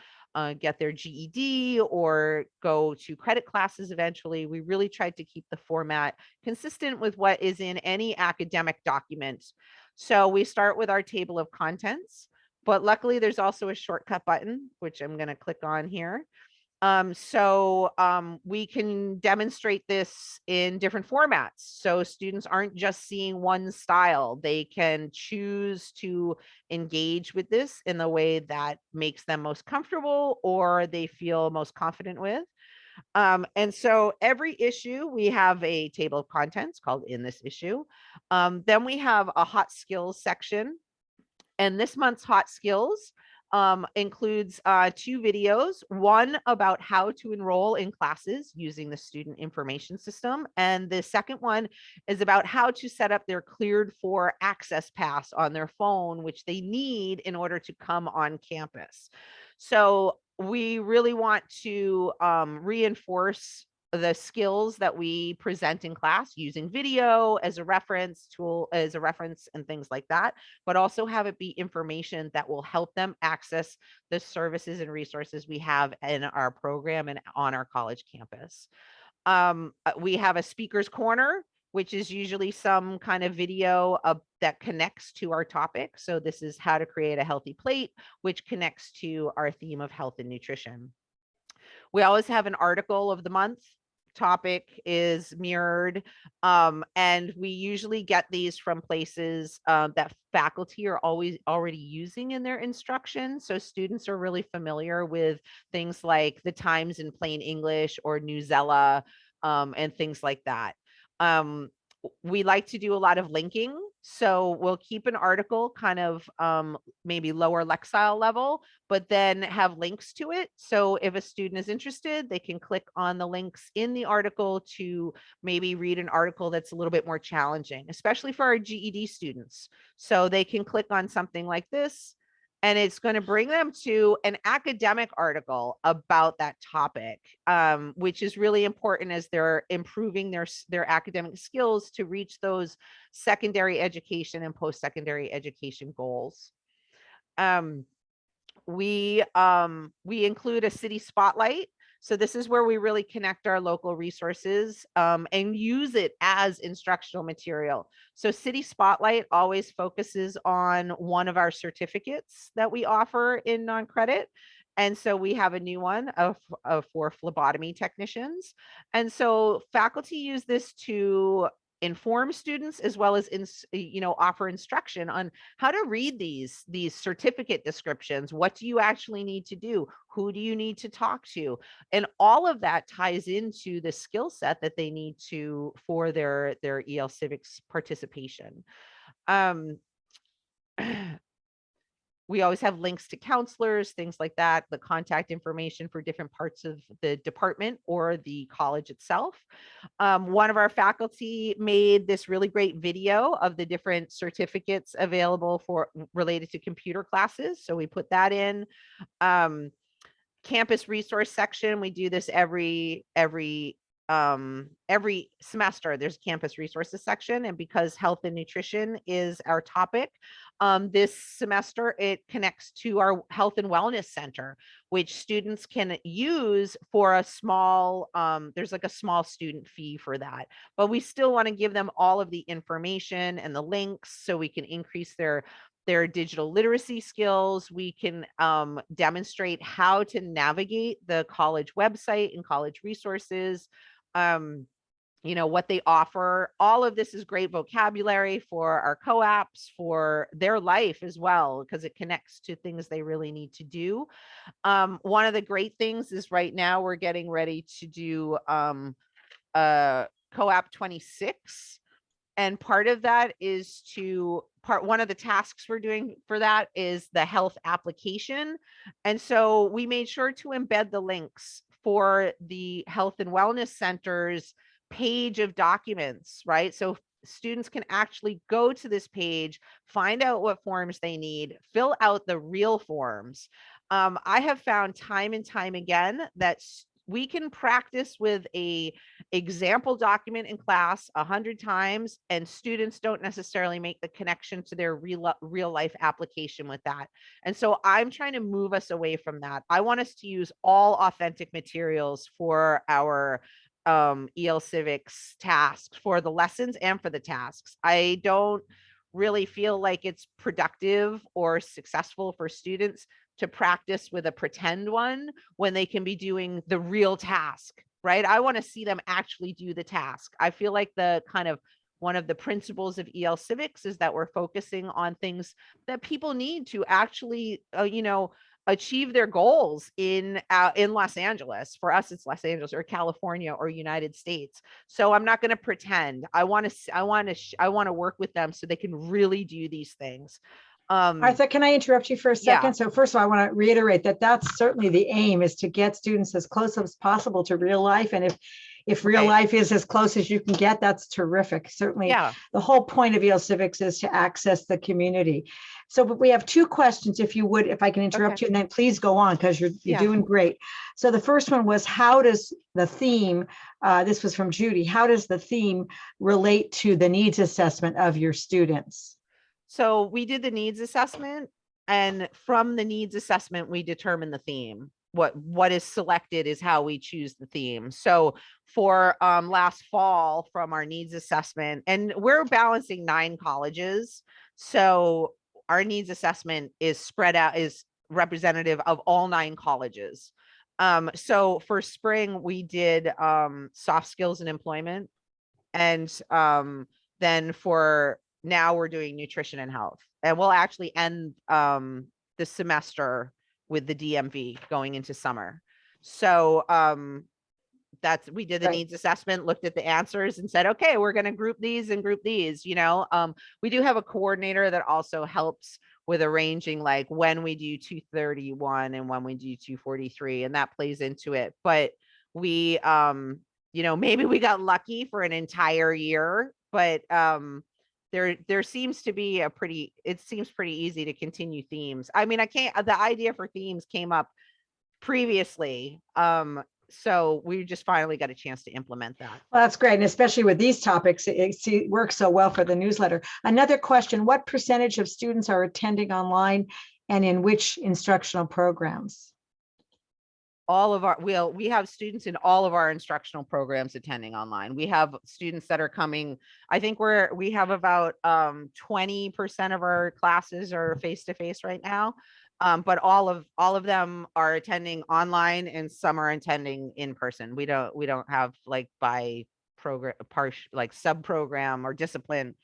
get their GED or go to credit classes eventually. We really tried to keep the format consistent with what is in any academic document. So we start with our table of contents, but luckily there's also a shortcut button, which I'm going to click on here. We can demonstrate this in different formats. So students aren't just seeing one style. They can choose to engage with this in the way that makes them most comfortable or they feel most confident with. And so every issue, we have a table of contents called In This Issue. Then we have a hot skills section. And this month's hot skills includes 2 videos, one about how to enroll in classes using the student information system. And the second one is about how to set up their cleared for access pass on their phone, which they need in order to come on campus. So we really want to reinforce the skills that we present in class using video as a reference tool, and things like that, but also have it be information that will help them access the services and resources we have in our program and on our college campus. We have a speaker's corner, which is usually some kind of video that connects to our topic. So this is how to create a healthy plate, which connects to our theme of health and nutrition. We always have an article of the month. Topic is mirrored, and we usually get these from places that faculty are always already using in their instruction. So students are really familiar with things like the Times in plain English or Newsella, and things like that. We like to do a lot of linking. So we'll keep an article kind of maybe lower lexile level, but then have links to it. So if a student is interested, they can click on the links in the article to maybe read an article that's a little bit more challenging, especially for our GED students. So they can click on something like this, and it's going to bring them to an academic article about that topic, which is really important as they're improving their academic skills to reach those secondary education and post-secondary education goals. We include a city spotlight. So this is where we really connect our local resources and use it as instructional material. So City Spotlight always focuses on one of our certificates that we offer in non-credit. And so we have a new one for phlebotomy technicians. And so faculty use this to inform students as well as offer instruction on how to read these certificate descriptions. What do you actually need to do? Who do you need to talk to? And all of that ties into the skill set that they need to for their EL Civics participation. We always have links to counselors, things like that, the contact information for different parts of the department or the college itself. One of our faculty made this really great video of the different certificates available related to computer classes. So we put that in. Campus resource section, we do this every semester. There's a campus resources section, and because health and nutrition is our topic, This semester, it connects to our Health and Wellness Center, which students can use for a small, there's like a small student fee for that. But we still want to give them all of the information and the links so we can increase their digital literacy skills. We can demonstrate how to navigate the college website and college resources. You know, what they offer. All of this is great vocabulary for our co-ops, for their life as well, because it connects to things they really need to do. One of the great things is right now we're getting ready to do co-op 26. And part of that is one of the tasks we're doing for that is the health application. And so we made sure to embed the links for the Health and Wellness Center's page of documents, right? So students can actually go to this page, find out what forms they need, fill out the real forms. I have found time and time again that we can practice with a example document in class 100 times, and students don't necessarily make the connection to their real life application with that. And so I'm trying to move us away from that. I want us to use all authentic materials for our EL Civics tasks, for the lessons and for the tasks. I don't really feel like it's productive or successful for students to practice with a pretend one when they can be doing the real task, right? I want to see them actually do the task. I feel like the kind of one of the principles of EL Civics is that we're focusing on things that people need to actually, you know, achieve their goals in Los Angeles. For us, it's Los Angeles or California or United States. So I'm not going to pretend. I want to work with them so they can really do these things. Martha, can I interrupt you for a second? Yeah. So first of all, I want to reiterate that that's certainly the aim, is to get students as close as possible to real life. And if real life is as close as you can get, that's terrific. Certainly, Yeah. The whole point of EL Civics is to access the community. So but we have two questions, if you would, if I can interrupt you, and then please go on, because you're Yeah. doing great. So the first one was, how does the theme, this was from Judy, how does the theme relate to the needs assessment of your students? So we did the needs assessment, and from the needs assessment, we determine the theme. What is selected is how we choose the theme. So for last fall, from our needs assessment, and we're balancing 9 colleges. So our needs assessment is spread out, is representative of all 9 colleges. So for spring, we did soft skills and employment. And then for now we're doing nutrition and health, and we'll actually end the semester with the DMV going into summer. So we did the needs assessment, looked at the answers and said, okay, we're going to group these and group these, you know. We do have a coordinator that also helps with arranging, like when we do 231 and when we do 243, and that plays into it. But we you know, maybe we got lucky for an entire year, but there seems to be it seems pretty easy to continue themes. I mean, the idea for themes came up previously. So we just finally got a chance to implement that. Well, that's great. And especially with these topics, it works so well for the newsletter. Another question, what percentage of students are attending online and in which instructional programs? We have students in all of our instructional programs attending online. We have students that are coming. I think we have about 20% of our classes are face-to-face right now. But all of them are attending online, and some are attending in person. We don't have like by program, like sub program or discipline,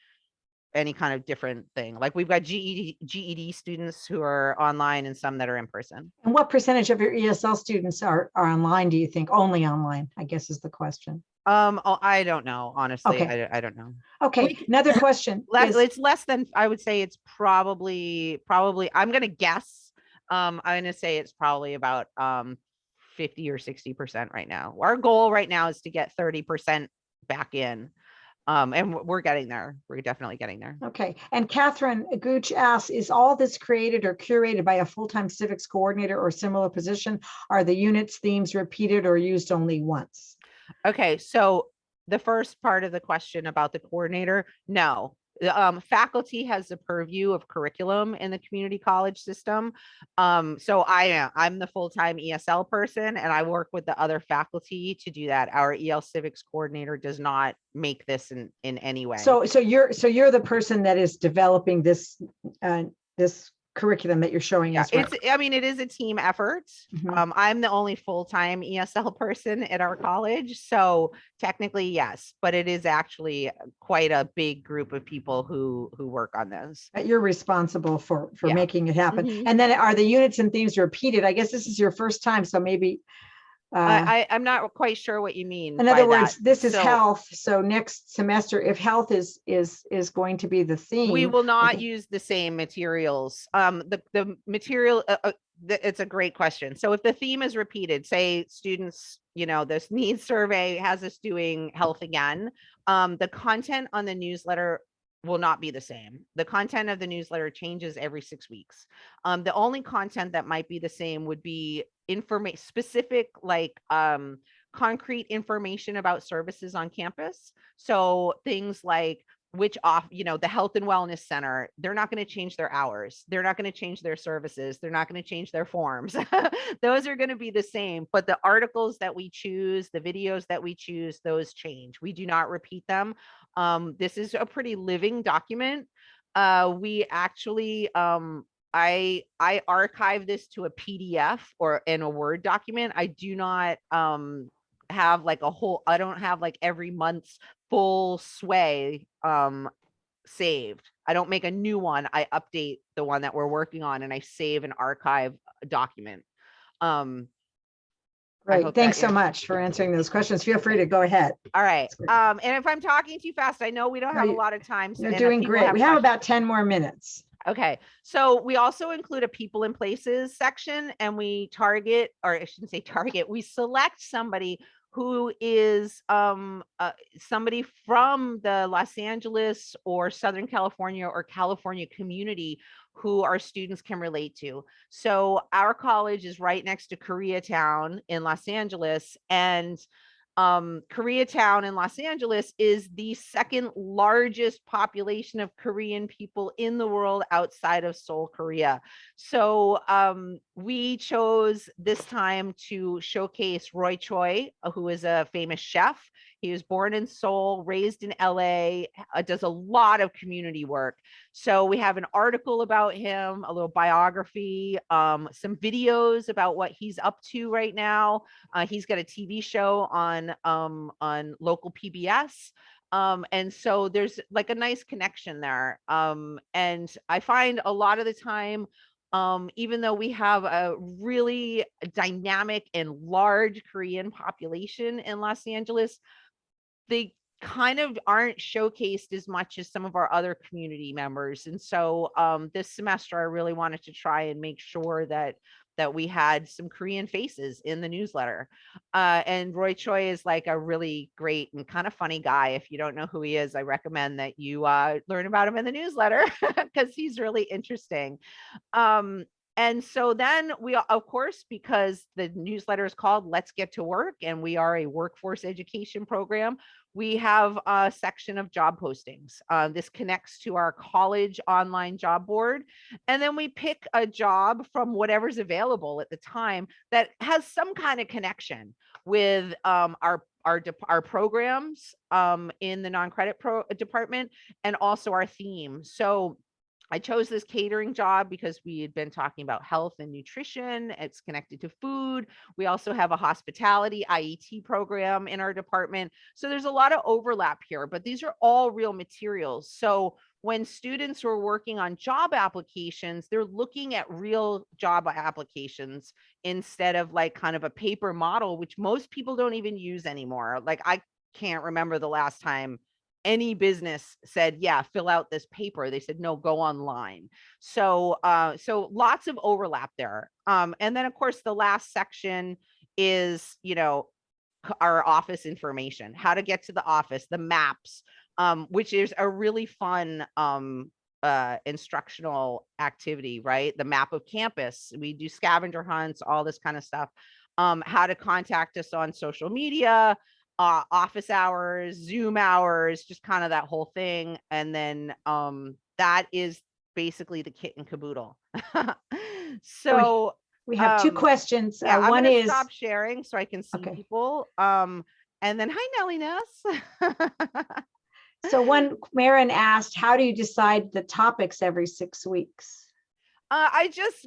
any kind of different thing. Like we've got GED students who are online and some that are in person. And what percentage of your ESL students are online, do you think? Only online, I guess, is the question. I don't know, honestly. Okay. I don't know. Okay, another question. It's less than, I would say it's probably, I'm going to guess. I'm going to say it's probably about 50 or 60% right now. Our goal right now is to get 30% back in. And we're getting there. We're definitely getting there. Okay. And Catherine Gooch asks, is all this created or curated by a full-time civics coordinator or similar position? Are the units themes repeated or used only once? Okay. So the first part of the question about the coordinator, no, Faculty has the purview of curriculum in the community college system. So I'm the full-time ESL person, and I work with the other faculty to do that. Our EL Civics coordinator does not make this in any way. So you're the person that is developing this this curriculum that you're showing us. Right? I mean, it is a team effort. Mhm. I'm the only full-time ESL person at our college. So technically, yes, but it is actually quite a big group of people who work on this. That you're responsible for Yeah. making it happen. Mhm. And then are the units and themes repeated? I guess this is your first time, so maybe I'm not quite sure what you mean. in by other words, that. this is So health. So next semester, if health is going to be the theme, we will not use the same materials. The material, it's a great question. So if the theme is repeated, say students, this needs survey has us doing health again, the content on the newsletter will not be the same. The content of the newsletter changes every 6 weeks. The only content that might be the same would be specific, like concrete information about services on campus. So things like the health and wellness center, they're not going to change their hours. They're not going to change their services. They're not going to change their forms. Those are going to be the same, but the articles that we choose, the videos that we choose, those change. We do not repeat them. This is a pretty living document. We actually, I archive this to a PDF or in a Word document. I do not have like I don't have like every month's full sway saved. I don't make a new one. I update the one that we're working on, and I save an archive document. Great. Thanks so much for answering those questions. Feel free to go ahead. All right. That's great. And if I'm talking too fast, I know we don't have a lot of time. You're doing great. We have about 10 more minutes. Okay. So we also include a people and places section, and we target, or I shouldn't say target, we select somebody who is somebody from the Los Angeles or Southern California or California community who our students can relate to. So our college is right next to Koreatown in Los Angeles, and Koreatown in Los Angeles is the second largest population of Korean people in the world outside of Seoul, Korea. So we chose this time to showcase Roy Choi, who is a famous chef. He was born in Seoul, raised in LA, does a lot of community work. So we have an article about him, a little biography, some videos about what he's up to right now. He's got a TV show on local PBS. And so there's like a nice connection there. And I find a lot of the time, even though we have a really dynamic and large Korean population in Los Angeles, they kind of aren't showcased as much as some of our other community members. And so this semester, I really wanted to try and make sure that we had some Korean faces in the newsletter. And Roy Choi is like a really great and kind of funny guy. If you don't know who he is, I recommend that you learn about him in the newsletter because he's really interesting. And so then we, of course, because the newsletter is called Let's Get to Work, and we are a workforce education program, we have a section of job postings. This connects to our college online job board. And then we pick a job from whatever's available at the time that has some kind of connection with our programs in the non-credit department, and also our theme. So I chose this catering job because we had been talking about health and nutrition. It's connected to food. We also have a hospitality IET program in our department. So there's a lot of overlap here, but these are all real materials. So when students are working on job applications, they're looking at real job applications instead of like kind of a paper model, which most people don't even use anymore. Like I can't remember the last time any business said, yeah, fill out this paper. They said, no, go online. So so lots of overlap there. And then of course, the last section is, our office information, how to get to the office, the maps, which is a really fun instructional activity, right? The map of campus. We do scavenger hunts, all this kind of stuff. How to contact us on social media, office hours, Zoom hours, just kind of that whole thing. And then that is basically the kit and caboodle. So We have two um, questions. yeah, I'm One gonna is, stop sharing so I can see Okay. people. And then hi Nellie Ness. so one, Marin asked, how do you decide the topics every 6 weeks? I just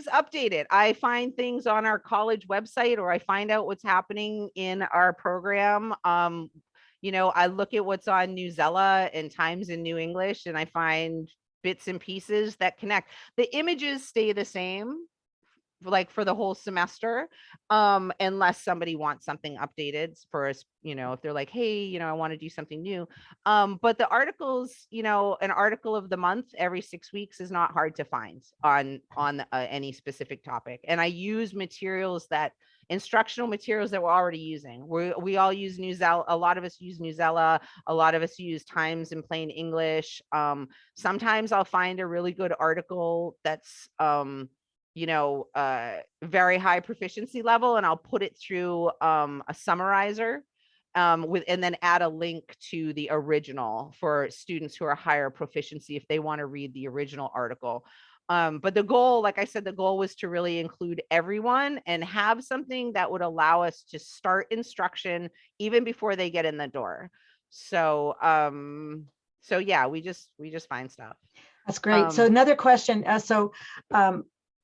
update it. I find things on our college website, or I find out what's happening in our program. I look at what's on Newsella and Times in New English, and I find bits and pieces that connect. The images stay the same, like for the whole semester, unless somebody wants something updated for us, if they're like, hey, I want to do something new. But the articles, an article of the month every 6 weeks is not hard to find on any specific topic. And I use instructional materials that we're already using. We all use Newsella. A lot of us use Newsella. A lot of us use Times in plain English. Sometimes I'll find a really good article that's very high proficiency level, and I'll put it through a summarizer and then add a link to the original for students who are higher proficiency if they want to read the original article. But the goal, like I said, the goal was to really include everyone and have something that would allow us to start instruction even before they get in the door. So yeah, we just find stuff. That's great. So another question.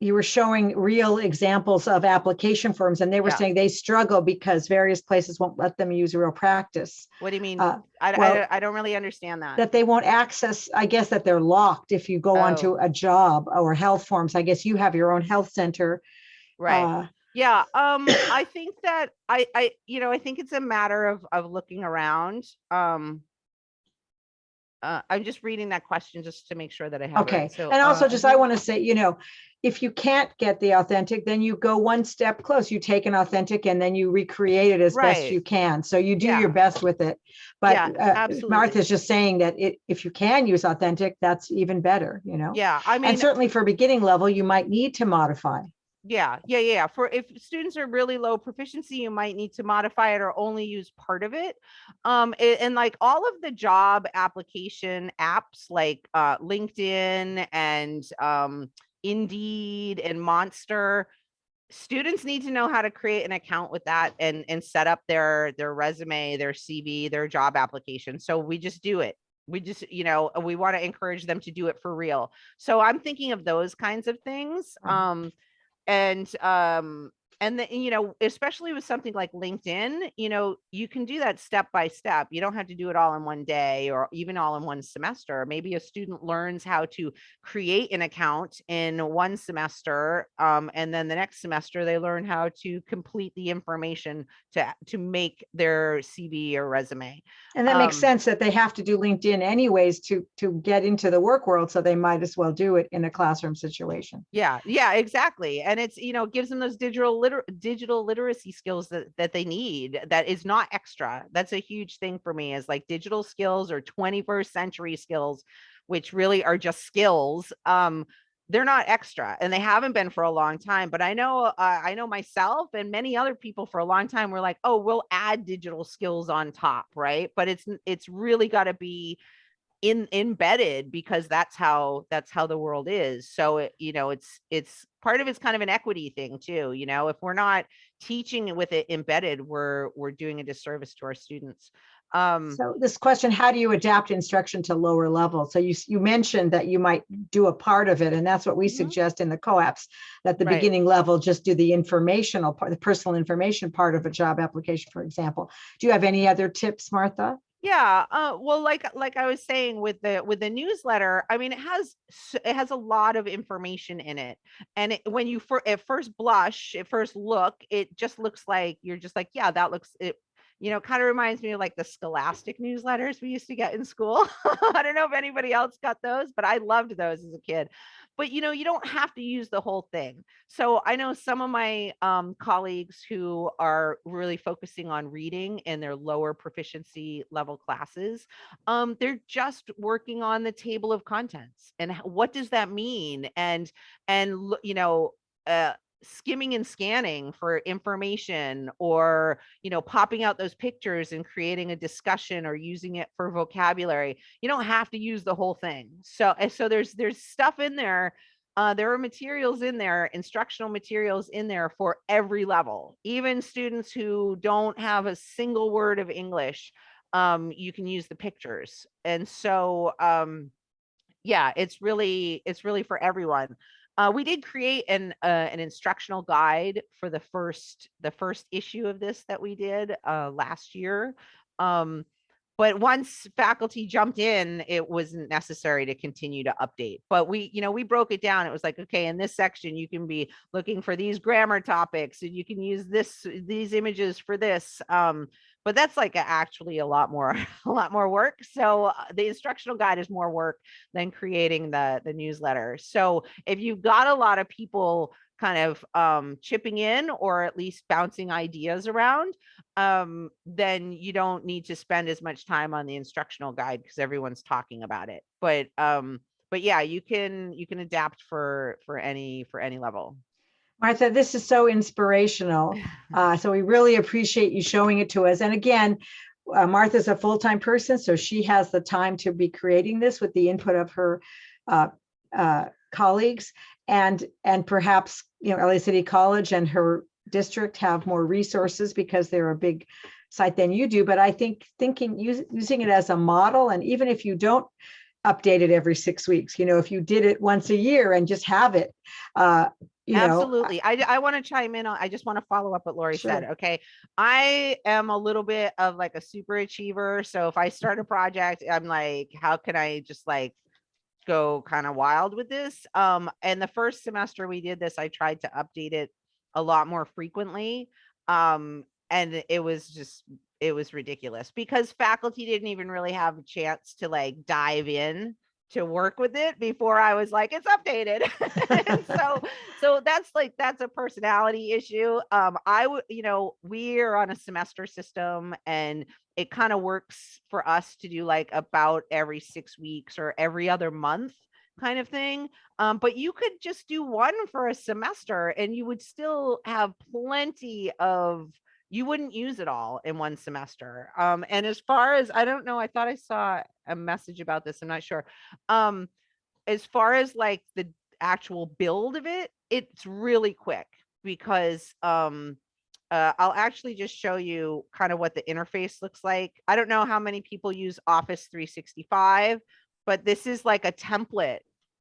You were showing real examples of application forms, and they were saying they struggle because various places won't let them use real practice. What do you mean? Well, I don't really understand that. That they won't access, I guess that they're locked if you go onto a job or health forms. I guess you have your own health center. Right. Yeah. I think that I think it's a matter of looking around. I'm just reading that question just to make sure that I have it right. So, and also I want to say, if you can't get the authentic, then you go one step close. You take an authentic and then you recreate it as best you can. So you do your best with it. But Martha's just saying that if you can use authentic, that's even better, Yeah, I mean, and certainly for beginning level, you might need to modify. Yeah. For if students are really low proficiency, you might need to modify it or only use part of it. And like all of the job application apps like LinkedIn and Indeed and Monster, students need to know how to create an account with that and set up their resume, their CV, their job application. So we just do it. We just, we want to encourage them to do it for real. So I'm thinking of those kinds of things. And then, especially with something like LinkedIn, you can do that step by step. You don't have to do it all in one day or even all in one semester. Maybe a student learns how to create an account in one semester. And then the next semester, they learn how to complete the information to make their CV or resume. And that makes sense that they have to do LinkedIn anyways to get into the work world. So they might as well do it in a classroom situation. Yeah, exactly. And it's, gives them those digital literacy skills that they need. That is not extra. That's a huge thing for me, is like digital skills or 21st century skills, which really are just skills. They're not extra, and they haven't been for a long time. But I know myself and many other people for a long time were like, oh, we'll add digital skills on top, right? But it's really got to be embedded, because that's how the world is. So it's part of it's kind of an equity thing too. If we're not teaching with it embedded, we're doing a disservice to our students. So this question, how do you adapt instruction to lower levels? So you mentioned that you might do a part of it, and that's what we suggest in the co-ops, that the beginning level just do the informational part, the personal information part of a job application, for example. Do you have any other tips, Martha? Yeah. Well, like I was saying with the newsletter, I mean, it has a lot of information in it. And when you at first look, it just looks like you're just like, yeah, that looks it. Kind of reminds me of like the Scholastic newsletters we used to get in school. I don't know if anybody else got those, but I loved those as a kid. But you don't have to use the whole thing. So I know some of my colleagues who are really focusing on reading in their lower proficiency level classes. They're just working on the table of contents and what does that mean? And skimming and scanning for information, or popping out those pictures and creating a discussion or using it for vocabulary. You don't have to use the whole thing. So there's stuff in there. There are materials in there, instructional materials in there for every level. Even students who don't have a single word of English, you can use the pictures. And so yeah, it's really for everyone. We did create an instructional guide for the first issue of this that we did last year. But once faculty jumped in, it wasn't necessary to continue to update. But we broke it down. It was like, okay, in this section, you can be looking for these grammar topics, and you can use these images for this. But that's like actually a lot more work. So the instructional guide is more work than creating the newsletter. So if you've got a lot of people kind of chipping in, or at least bouncing ideas around, then you don't need to spend as much time on the instructional guide because everyone's talking about it. But yeah, you can adapt for any level. Martha, this is so inspirational. So we really appreciate you showing it to us. And again, Martha's a full-time person, so she has the time to be creating this with the input of her colleagues, and perhaps LA City College and her district have more resources because they're a big site than you do. But I think using it as a model, and even if you don't update it every 6 weeks, if you did it once a year and just have it, absolutely. I want to chime in on, I just want to follow up what Lori said. Okay. I am a little bit of like a super achiever. So if I start a project, I'm like, how can I just like go kind of wild with this? And the first semester we did this, I tried to update it a lot more frequently. And it was ridiculous because faculty didn't even really have a chance to like dive in to work with it before I was like, it's updated. so that's a personality issue. We are on a semester system, and it kind of works for us to do like about every 6 weeks or every other month kind of thing. But you could just do one for a semester and you would still have plenty of, you wouldn't use it all in one semester. And as far as, I don't know, I thought I saw a message about this, I'm not sure. As far as like the actual build of it, it's really quick because I'll actually just show you kind of what the interface looks like. I don't know how many people use Office 365, but this is like a template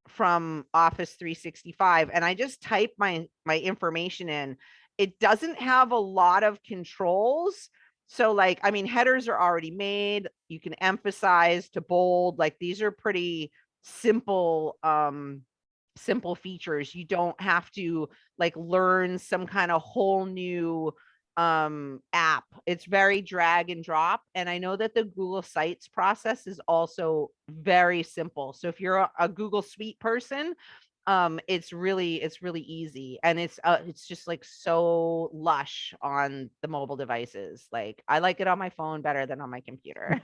from Office 365. And I just type my information in. It doesn't have a lot of controls. So like, I mean, headers are already made. You can emphasize to bold, like these are pretty simple features. You don't have to like learn some kind of whole new app. It's very drag and drop. And I know that the Google Sites process is also very simple. So if you're a Google Suite person, it's really easy, and it's just like so lush on the mobile devices. Like I like it on my phone better than on my computer.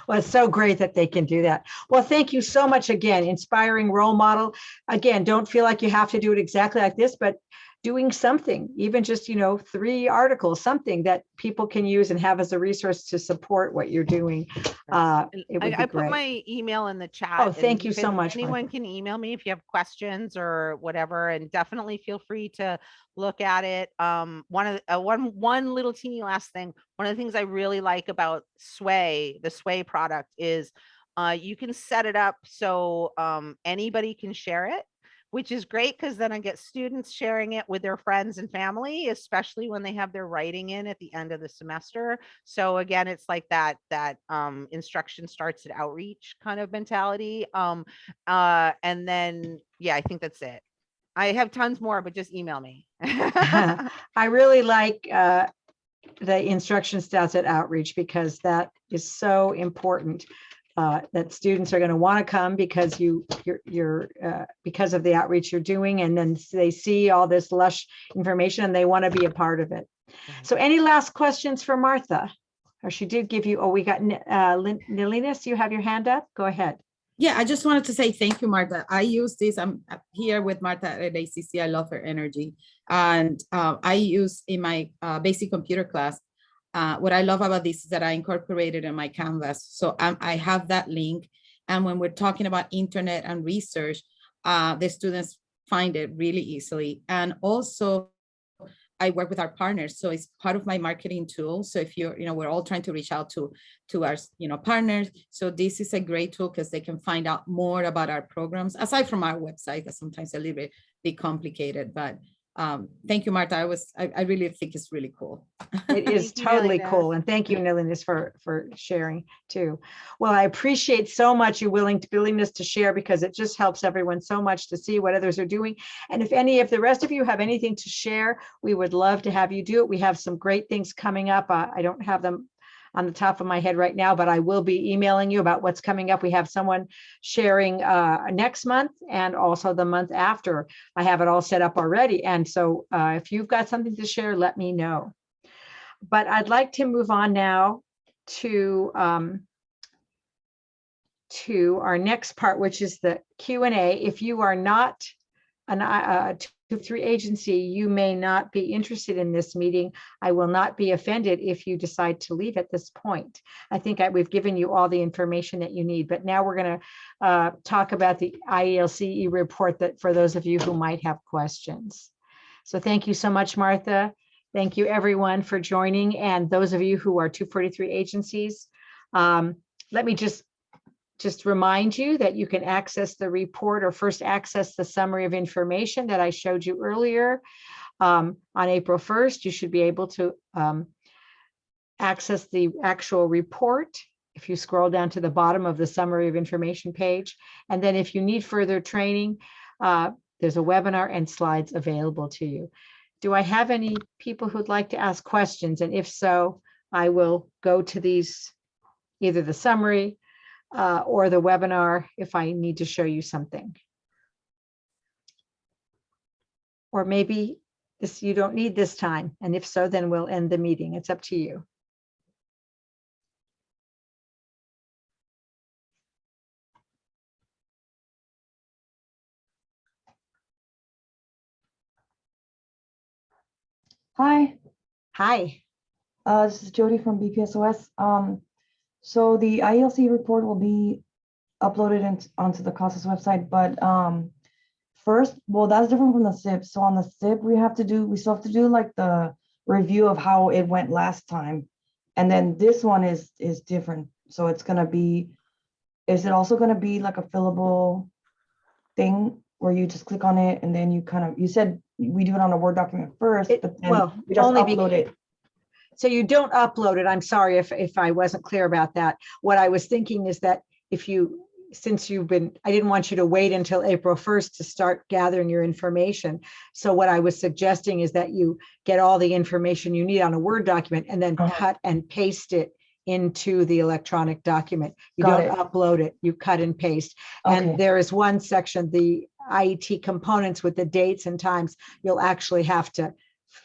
Well, it's so great that they can do that. Well, thank you so much again. Inspiring role model. Again, don't feel like you have to do it exactly like this, but doing something, even just, 3 articles, something that people can use and have as a resource to support what you're doing. It would be I great. put my email in the chat. Oh, thank you so much. Anyone can email me if you have questions or whatever, and definitely feel free to look at it. One little teeny last thing. One of the things I really like about Sway, the Sway product, is you can set it up so anybody can share it, which is great because then I get students sharing it with their friends and family, especially when they have their writing in at the end of the semester. So again, it's like that instruction starts at outreach kind of mentality. And then, yeah, I think that's it. I have tons more, but just email me. I really like the instruction starts at outreach because that is so important. That students are going to want to come because you're because of the outreach you're doing, and then they see all this lush information and they want to be a part of it. So any last questions for Martha? Or she did give you, we got Nilinas, you have your hand up, go ahead. Yeah, I just wanted to say thank you, Martha. I use this. I'm here with Martha at ACC. I love her energy. And I use in my basic computer class, what I love about this is that I incorporated in my Canvas. So I have that link. And when we're talking about internet and research, the students find it really easily. And also, I work with our partners, so it's part of my marketing tool. So if you're, we're all trying to reach out to our, partners. So this is a great tool because they can find out more about our programs, aside from our website, that's sometimes a little bit complicated. But thank you, Martha. I really think it's really cool. It is Thank you, totally Nelinas. cool. And thank you, Nelinas, for sharing too. Well, I appreciate so much your willingness to share, because it just helps everyone so much to see what others are doing. And if the rest of you have anything to share, we would love to have you do it. We have some great things coming up. I don't have them on the top of my head right now, but I will be emailing you about what's coming up. We have someone sharing next month and also the month after. I have it all set up already. And so if you've got something to share, let me know. But I'd like to move on now to our next part, which is the Q&A. If you are not an 2-3 agency, you may not be interested in this meeting. I will not be offended if you decide to leave at this point. I think we've given you all the information that you need, but now we're going to talk about the IELCE report, that for those of you who might have questions. So thank you so much, Martha. Thank you everyone for joining. And those of you who are 243 agencies, let me just remind you that you can access the report, or first access the summary of information that I showed you earlier. On April 1st, you should be able to access the actual report if you scroll down to the bottom of the summary of information page. And then if you need further training, there's a webinar and slides available to you. Do I have any people who'd like to ask questions? And if so, I will go to these, either the summary or the webinar, if I need to show you something. Or maybe this you don't need this time. And if so, then we'll end the meeting. It's up to you. Hi, Hi. this is Jody from BPSOS. So the IELCE report will be uploaded onto the CASAS website, but first, well, that's different from the CIP. So on the CIP, we still have to do like the review of how it went last time. And then this one is different. So it's gonna be, is it also gonna be like a fillable thing where you just click on it and then you said we do it on a Word document first, but then we just upload it. So you don't upload it. I'm sorry if I wasn't clear about that. What I was thinking is that since I didn't want you to wait until April 1st to start gathering your information. So what I was suggesting is that you get all the information you need on a Word document and then cut and paste it into the electronic document. You don't upload it, you cut and paste. And there is one section, the IET components with the dates and times, you'll actually have to,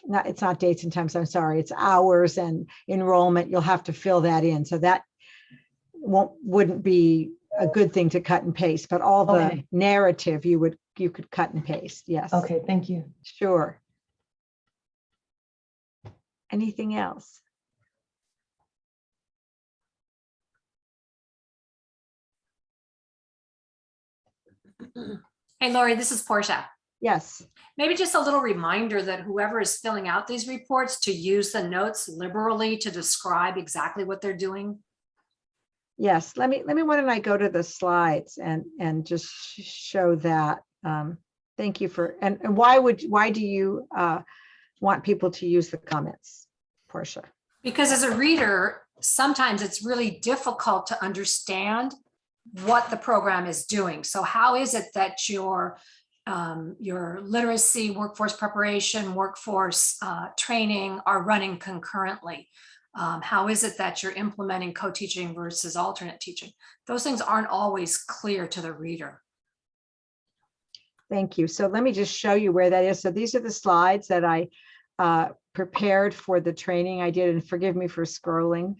it's not dates and times, I'm sorry, it's hours and enrollment. You'll have to fill that in. So that wouldn't be a good thing to cut and paste, but all the narrative you could cut and paste. Yes. Okay, thank you. Sure. Anything else? Hey, Lori, this is Portia. Yes. Maybe just a little reminder that whoever is filling out these reports to use the notes liberally to describe exactly what they're doing. Yes, let me why don't I go to the slides and just show that. Thank you for, and why do you want people to use the comments, Portia? Because as a reader, sometimes it's really difficult to understand what the program is doing. So how is it that your literacy, workforce preparation, workforce training are running concurrently? How is it that you're implementing co-teaching versus alternate teaching? Those things aren't always clear to the reader. Thank you. So let me just show you where that is. So these are the slides that I prepared for the training I did, and forgive me for scrolling,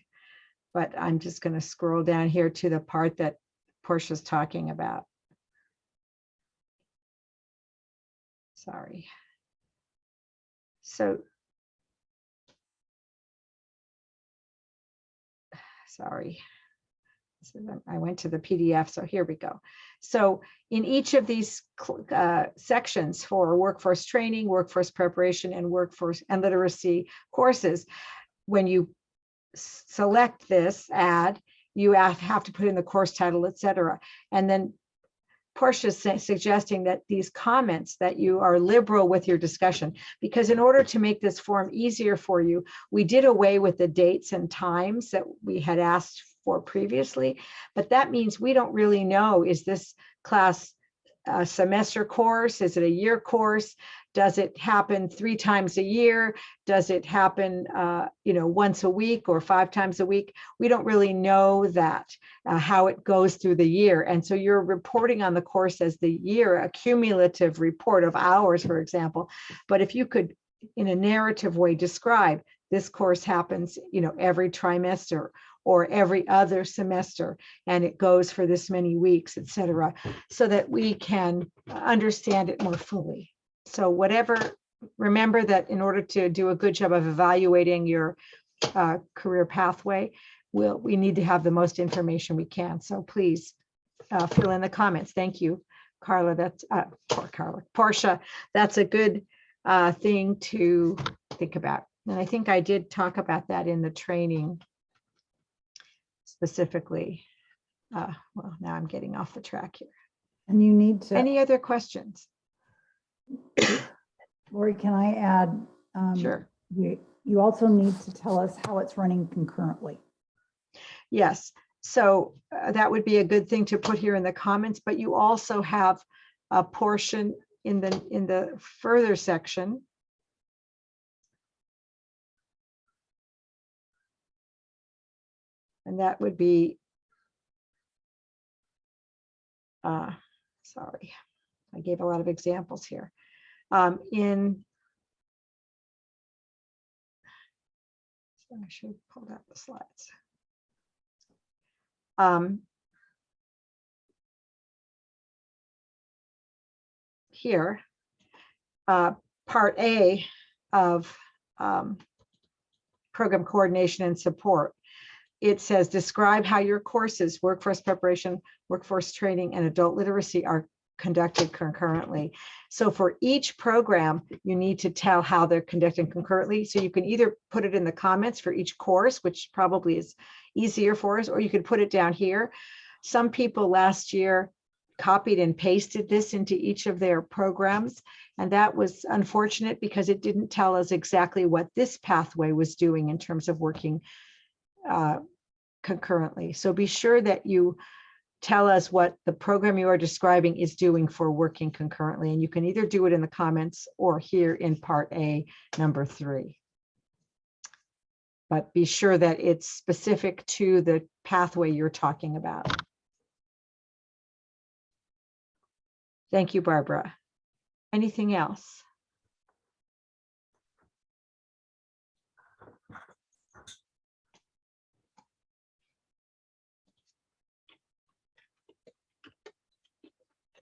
but I'm just going to scroll down here to the part that Portia's talking about. Sorry. So, sorry. So I went to the PDF, so here we go. So in each of these sections for workforce training, workforce preparation, and workforce and literacy courses, when you select this ad, you have to put in the course title, etc. And then Portia's suggesting that these comments that you are liberal with your discussion, because in order to make this form easier for you, we did away with the dates and times that we had asked for previously, but that means we don't really know, is this class a semester course? Is it a year course? Does it happen 3 times a year? Does it happen, once a week or 5 times a week? We don't really know that, how it goes through the year. And so you're reporting on the course as the year, a cumulative report of hours, for example. But if you could, in a narrative way, describe this course happens, every trimester or every other semester, and it goes for this many weeks, et cetera, so that we can understand it more fully. So remember that in order to do a good job of evaluating your career pathway, we need to have the most information we can. So please fill in the comments. Thank you, Carla. That's Portia. That's a good thing to think about. And I think I did talk about that in the training specifically. Well, now I'm getting off the track here. And you need to. Any other questions? Lori, can I add? Sure. You also need to tell us how it's running concurrently. Yes. So that would be a good thing to put here in the comments, but you also have a portion in the further section. And that would be, sorry, I gave a lot of examples here. I should pull out the slides. Here, part A of program coordination and support. It says, describe how your courses, workforce preparation, workforce training, and adult literacy are conducted concurrently. So for each program, you need to tell how they're conducted concurrently. So you can either put it in the comments for each course, which probably is easier for us, or you could put it down here. Some people last year copied and pasted this into each of their programs, and that was unfortunate because it didn't tell us exactly what this pathway was doing in terms of working concurrently. So be sure that you tell us what the program you are describing is doing for working concurrently. And you can either do it in the comments or here in part A, number 3. But be sure that it's specific to the pathway you're talking about. Thank you, Barbara. Anything else?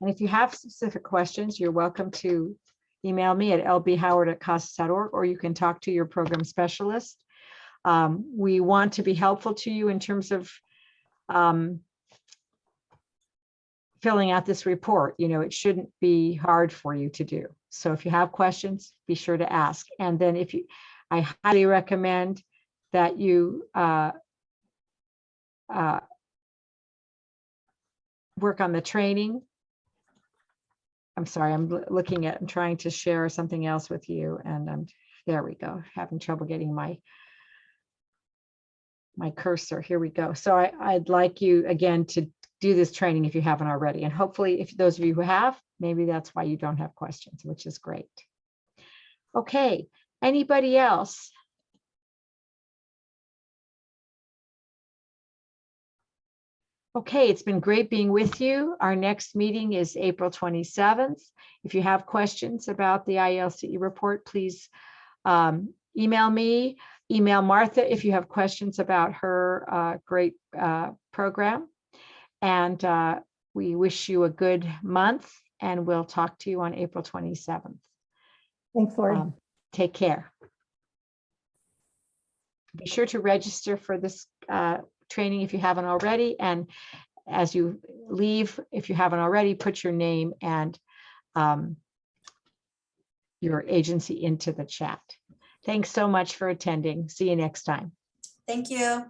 And if you have specific questions, you're welcome to email me at lbhoward@casas.org, or you can talk to your program specialist. We want to be helpful to you in terms of filling out this report. It shouldn't be hard for you to do. So if you have questions, be sure to ask. And then I highly recommend that you work on the training. I'm sorry, I'm trying to share something else with you, and there we go, having trouble getting my cursor. Here we go. So I'd like you again to do this training if you haven't already, and hopefully if those of you who have, maybe that's why you don't have questions, which is great. Okay, anybody else? Okay, it's been great being with you. Our next meeting is April 27th. If you have questions about the IELCE report, please email me, email Martha if you have questions about her great program. And we wish you a good month, and we'll talk to you on April 27th. Thanks, Lori. Take care. Be sure to register for this training if you haven't already. And as you leave, if you haven't already, put your name and your agency into the chat. Thanks so much for attending. See you next time. Thank you.